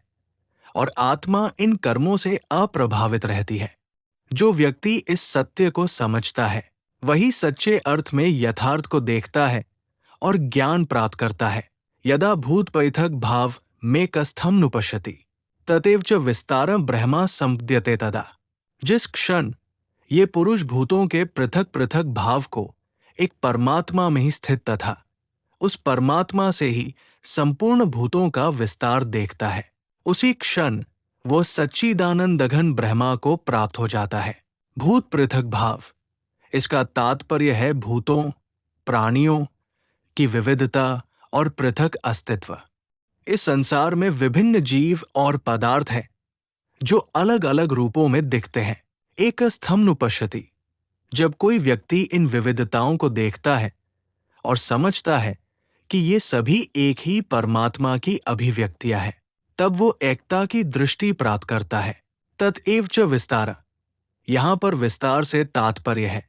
A: और आत्मा इन कर्मों से अप्रभावित रहती है। जो व्यक्ति इस सत्य को समझता है, वही सच्चे अर्थ में यथार्थ को देखता है और ज्ञान प्राप्त करता है। यदा भूतपैथक भाव मेकस्थं नुपश्यति तदेव च विस्तारं ब्रह्मा संपद्यते तदा। जिस क्षण ये पुरुष भूतों के पृथक पृथक भाव को एक परमात्मा में ही स्थित तथा उस परमात्मा से ही संपूर्ण भूतों का विस्तार देखता है, उसी क्षण वो सच्चिदानंद घन ब्रह्मा को प्राप्त हो जाता है। भूत पृथक भाव। इसका तात्पर्य है भूतों, प्राणियों की विविधता और पृथक अस्तित्व। इस संसार में विभिन्न जीव और पदार्थ हैं जो अलग अलग रूपों में दिखते हैं। एकस्थं नुपश्यति। जब कोई व्यक्ति इन विविधताओं को देखता है और समझता है कि ये सभी एक ही परमात्मा की अभिव्यक्तियां हैं, तब वो एकता की दृष्टि प्राप्त करता है। ततएव च विस्तार। यहाँ पर विस्तार से तात्पर्य है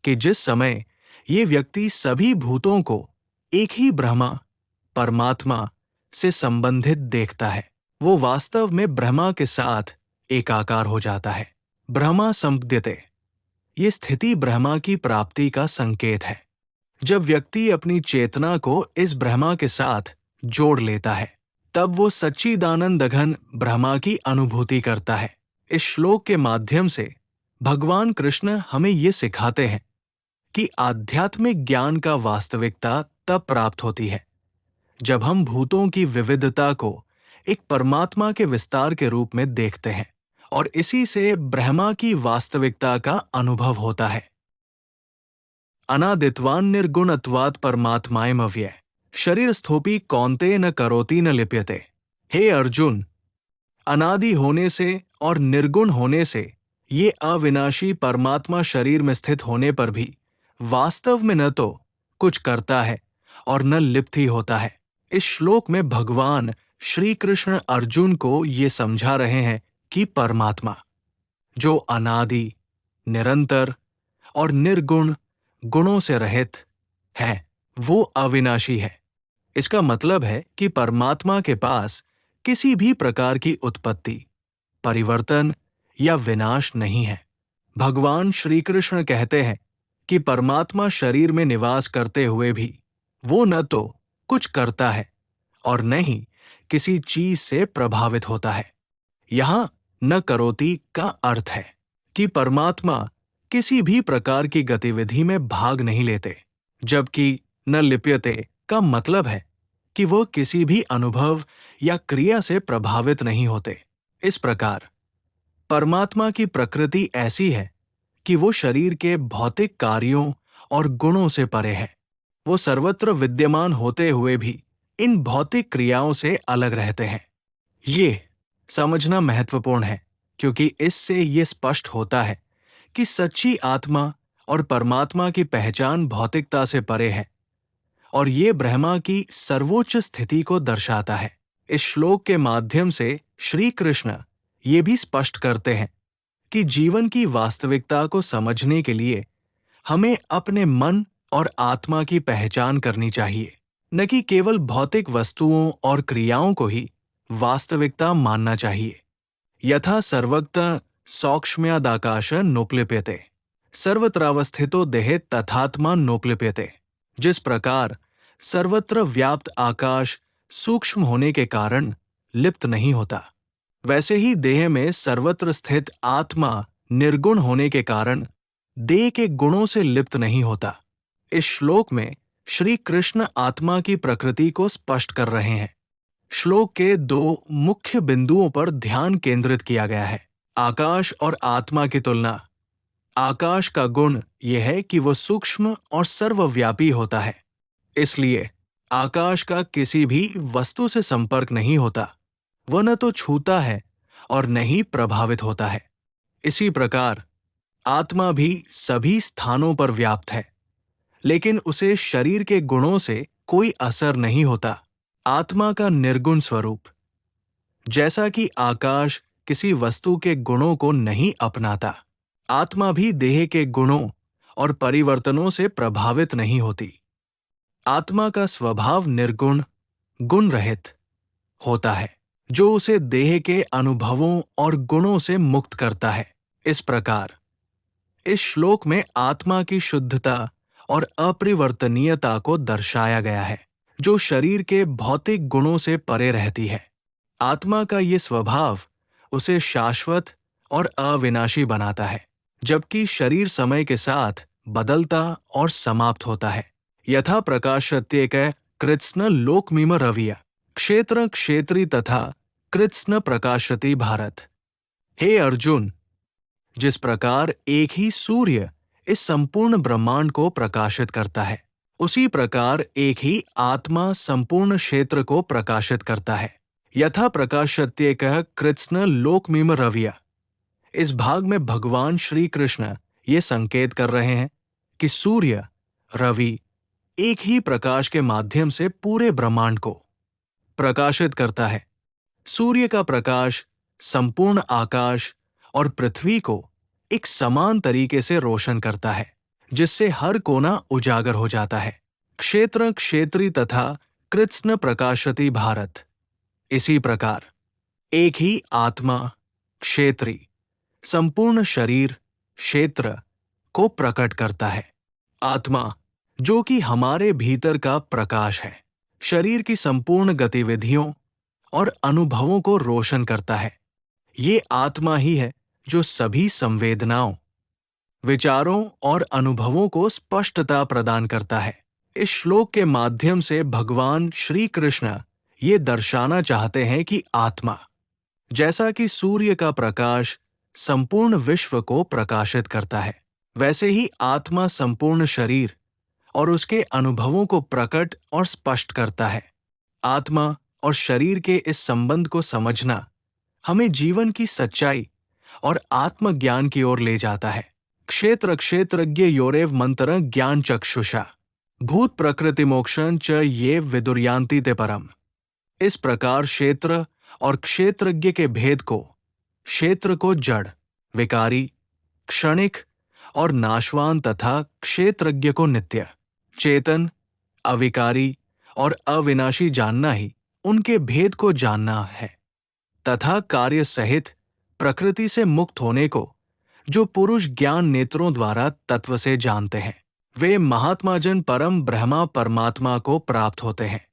A: कि जिस समय ये व्यक्ति सभी भूतों को एक ही ब्रह्मा, परमात्मा से संबंधित देखता है, वो वास्तव में ब्रह्मा के साथ एकाकार हो जाता है। ब्रह्मा संपद्यते। ये स्थिति ब्रह्मा की प्राप्ति का संकेत है। जब व्यक्ति अपनी चेतना को इस ब्रह्मा के साथ जोड़ लेता है, तब वो सच्चिदानंद घन ब्रह्मा की अनुभूति करता है। इस श्लोक के माध्यम से भगवान कृष्ण हमें ये सिखाते हैं कि आध्यात्मिक ज्ञान का वास्तविकता तब प्राप्त होती है जब हम भूतों की विविधता को एक परमात्मा के विस्तार के रूप में देखते हैं और इसी से ब्रह्मा की वास्तविकता का अनुभव होता है। अनादित्वान् निर्गुणत्वात् परमात्मायम् अव्यय शरीरस्थोपि कौन्तेय न करोति न लिप्यते। हे अर्जुन, अनादि होने से और निर्गुण होने से ये अविनाशी परमात्मा शरीर में स्थित होने पर भी वास्तव में न तो कुछ करता है और न लिप्त ही होता है। इस श्लोक में भगवान श्री कृष्ण अर्जुन को ये समझा रहे हैं कि परमात्मा, जो अनादि, निरंतर और निर्गुण, गुणों से रहित है, वो अविनाशी है। इसका मतलब है कि परमात्मा के पास किसी भी प्रकार की उत्पत्ति, परिवर्तन या विनाश नहीं है। भगवान श्री कृष्ण कहते हैं कि परमात्मा शरीर में निवास करते हुए भी वो न तो कुछ करता है और न ही किसी चीज से प्रभावित होता है। यहां न करोति का अर्थ है कि परमात्मा किसी भी प्रकार की गतिविधि में भाग नहीं लेते, जबकि न लिप्यते का मतलब है कि वो किसी भी अनुभव या क्रिया से प्रभावित नहीं होते। इस प्रकार परमात्मा की प्रकृति ऐसी है कि वो शरीर के भौतिक कार्यों और गुणों से परे है। वो सर्वत्र विद्यमान होते हुए भी इन भौतिक क्रियाओं से अलग रहते हैं। ये समझना महत्वपूर्ण है, क्योंकि इससे ये स्पष्ट होता है कि सच्ची आत्मा और परमात्मा की पहचान भौतिकता से परे है, और ये ब्रह्मा की सर्वोच्च स्थिति को दर्शाता है। इस श्लोक के माध्यम से श्री कृष्ण ये भी स्पष्ट करते हैं कि जीवन की वास्तविकता को समझने के लिए हमें अपने मन और आत्मा की पहचान करनी चाहिए, न कि केवल भौतिक वस्तुओं और क्रियाओं को ही वास्तविकता मानना चाहिए। यथा सर्वत्र सौक्ष्म्यादाकाश नोप्लिप्यते, सर्वत्रावस्थितो देहे तथात्मा नोप्लिप्यते। जिस प्रकार सर्वत्र व्याप्त आकाश सूक्ष्म होने के कारण लिप्त नहीं होता, वैसे ही देह में सर्वत्र स्थित आत्मा निर्गुण होने के कारण देह के गुणों से लिप्त नहीं होता। इस श्लोक में श्री कृष्ण आत्मा की प्रकृति को स्पष्ट कर रहे हैं। श्लोक के दो मुख्य बिंदुओं पर ध्यान केंद्रित किया गया है। आकाश और आत्मा की तुलना। आकाश का गुण यह है कि वो सूक्ष्म और सर्वव्यापी होता है, इसलिए आकाश का किसी भी वस्तु से संपर्क नहीं होता। वह न तो छूता है और न ही प्रभावित होता है। इसी प्रकार आत्मा भी सभी स्थानों पर व्याप्त है, लेकिन उसे शरीर के गुणों से कोई असर नहीं होता। आत्मा का निर्गुण स्वरूप। जैसा कि आकाश किसी वस्तु के गुणों को नहीं अपनाता, आत्मा भी देह के गुणों और परिवर्तनों से प्रभावित नहीं होती। आत्मा का स्वभाव निर्गुण, गुण रहित होता है, जो उसे देह के अनुभवों और गुणों से मुक्त करता है। इस प्रकार इस श्लोक में आत्मा की शुद्धता और अपरिवर्तनीयता को दर्शाया गया है, जो शरीर के भौतिक गुणों से परे रहती है। आत्मा का ये स्वभाव उसे शाश्वत और अविनाशी बनाता है, जबकि शरीर समय के साथ बदलता और समाप्त होता है। यथा प्रकाशत्येक कृत्स्न लोकमिम रविया, क्षेत्र क्षेत्री तथा कृत्स्न प्रकाशति भारत। हे अर्जुन, जिस प्रकार एक ही सूर्य इस संपूर्ण ब्रह्मांड को प्रकाशित करता है, उसी प्रकार एक ही आत्मा संपूर्ण क्षेत्र को प्रकाशित करता है। यथा प्रकाशत्येक कृत्स्न लोकमिम रविया। इस भाग में भगवान श्री कृष्ण ये संकेत कर रहे हैं कि सूर्य, रवि एक ही प्रकाश के माध्यम से पूरे ब्रह्मांड को प्रकाशित करता है। सूर्य का प्रकाश संपूर्ण आकाश और पृथ्वी को एक समान तरीके से रोशन करता है, जिससे हर कोना उजागर हो जाता है। क्षेत्र क्षेत्री तथा कृत्स्न प्रकाशति भारत। इसी प्रकार एक ही आत्मा, क्षेत्री संपूर्ण शरीर, क्षेत्र को प्रकट करता है। आत्मा, जो कि हमारे भीतर का प्रकाश है, शरीर की संपूर्ण गतिविधियों और अनुभवों को रोशन करता है। ये आत्मा ही है जो सभी संवेदनाओं, विचारों और अनुभवों को स्पष्टता प्रदान करता है। इस श्लोक के माध्यम से भगवान श्री कृष्ण ये दर्शाना चाहते हैं कि आत्मा, जैसा कि सूर्य का प्रकाश संपूर्ण विश्व को प्रकाशित करता है, वैसे ही आत्मा संपूर्ण शरीर और उसके अनुभवों को प्रकट और स्पष्ट करता है। आत्मा और शरीर के इस संबंध को समझना हमें जीवन की सच्चाई और आत्मज्ञान की ओर ले जाता है। क्षेत्र क्षेत्रज्ञ योरेव मंत्र ज्ञान चक्षुषा भूत प्रकृति मोक्षं च ये विदुर्यान्ति ते परम। इस प्रकार क्षेत्र और क्षेत्रज्ञ के भेद को, क्षेत्र को जड़, विकारी, क्षणिक और नाशवान तथा क्षेत्रज्ञ को नित्य, चेतन, अविकारी और अविनाशी जानना ही उनके भेद को जानना है तथा कार्य सहित प्रकृति से मुक्त होने को जो पुरुष ज्ञान नेत्रों द्वारा तत्व से जानते हैं, वे महात्माजन परम ब्रह्मा परमात्मा को प्राप्त होते हैं।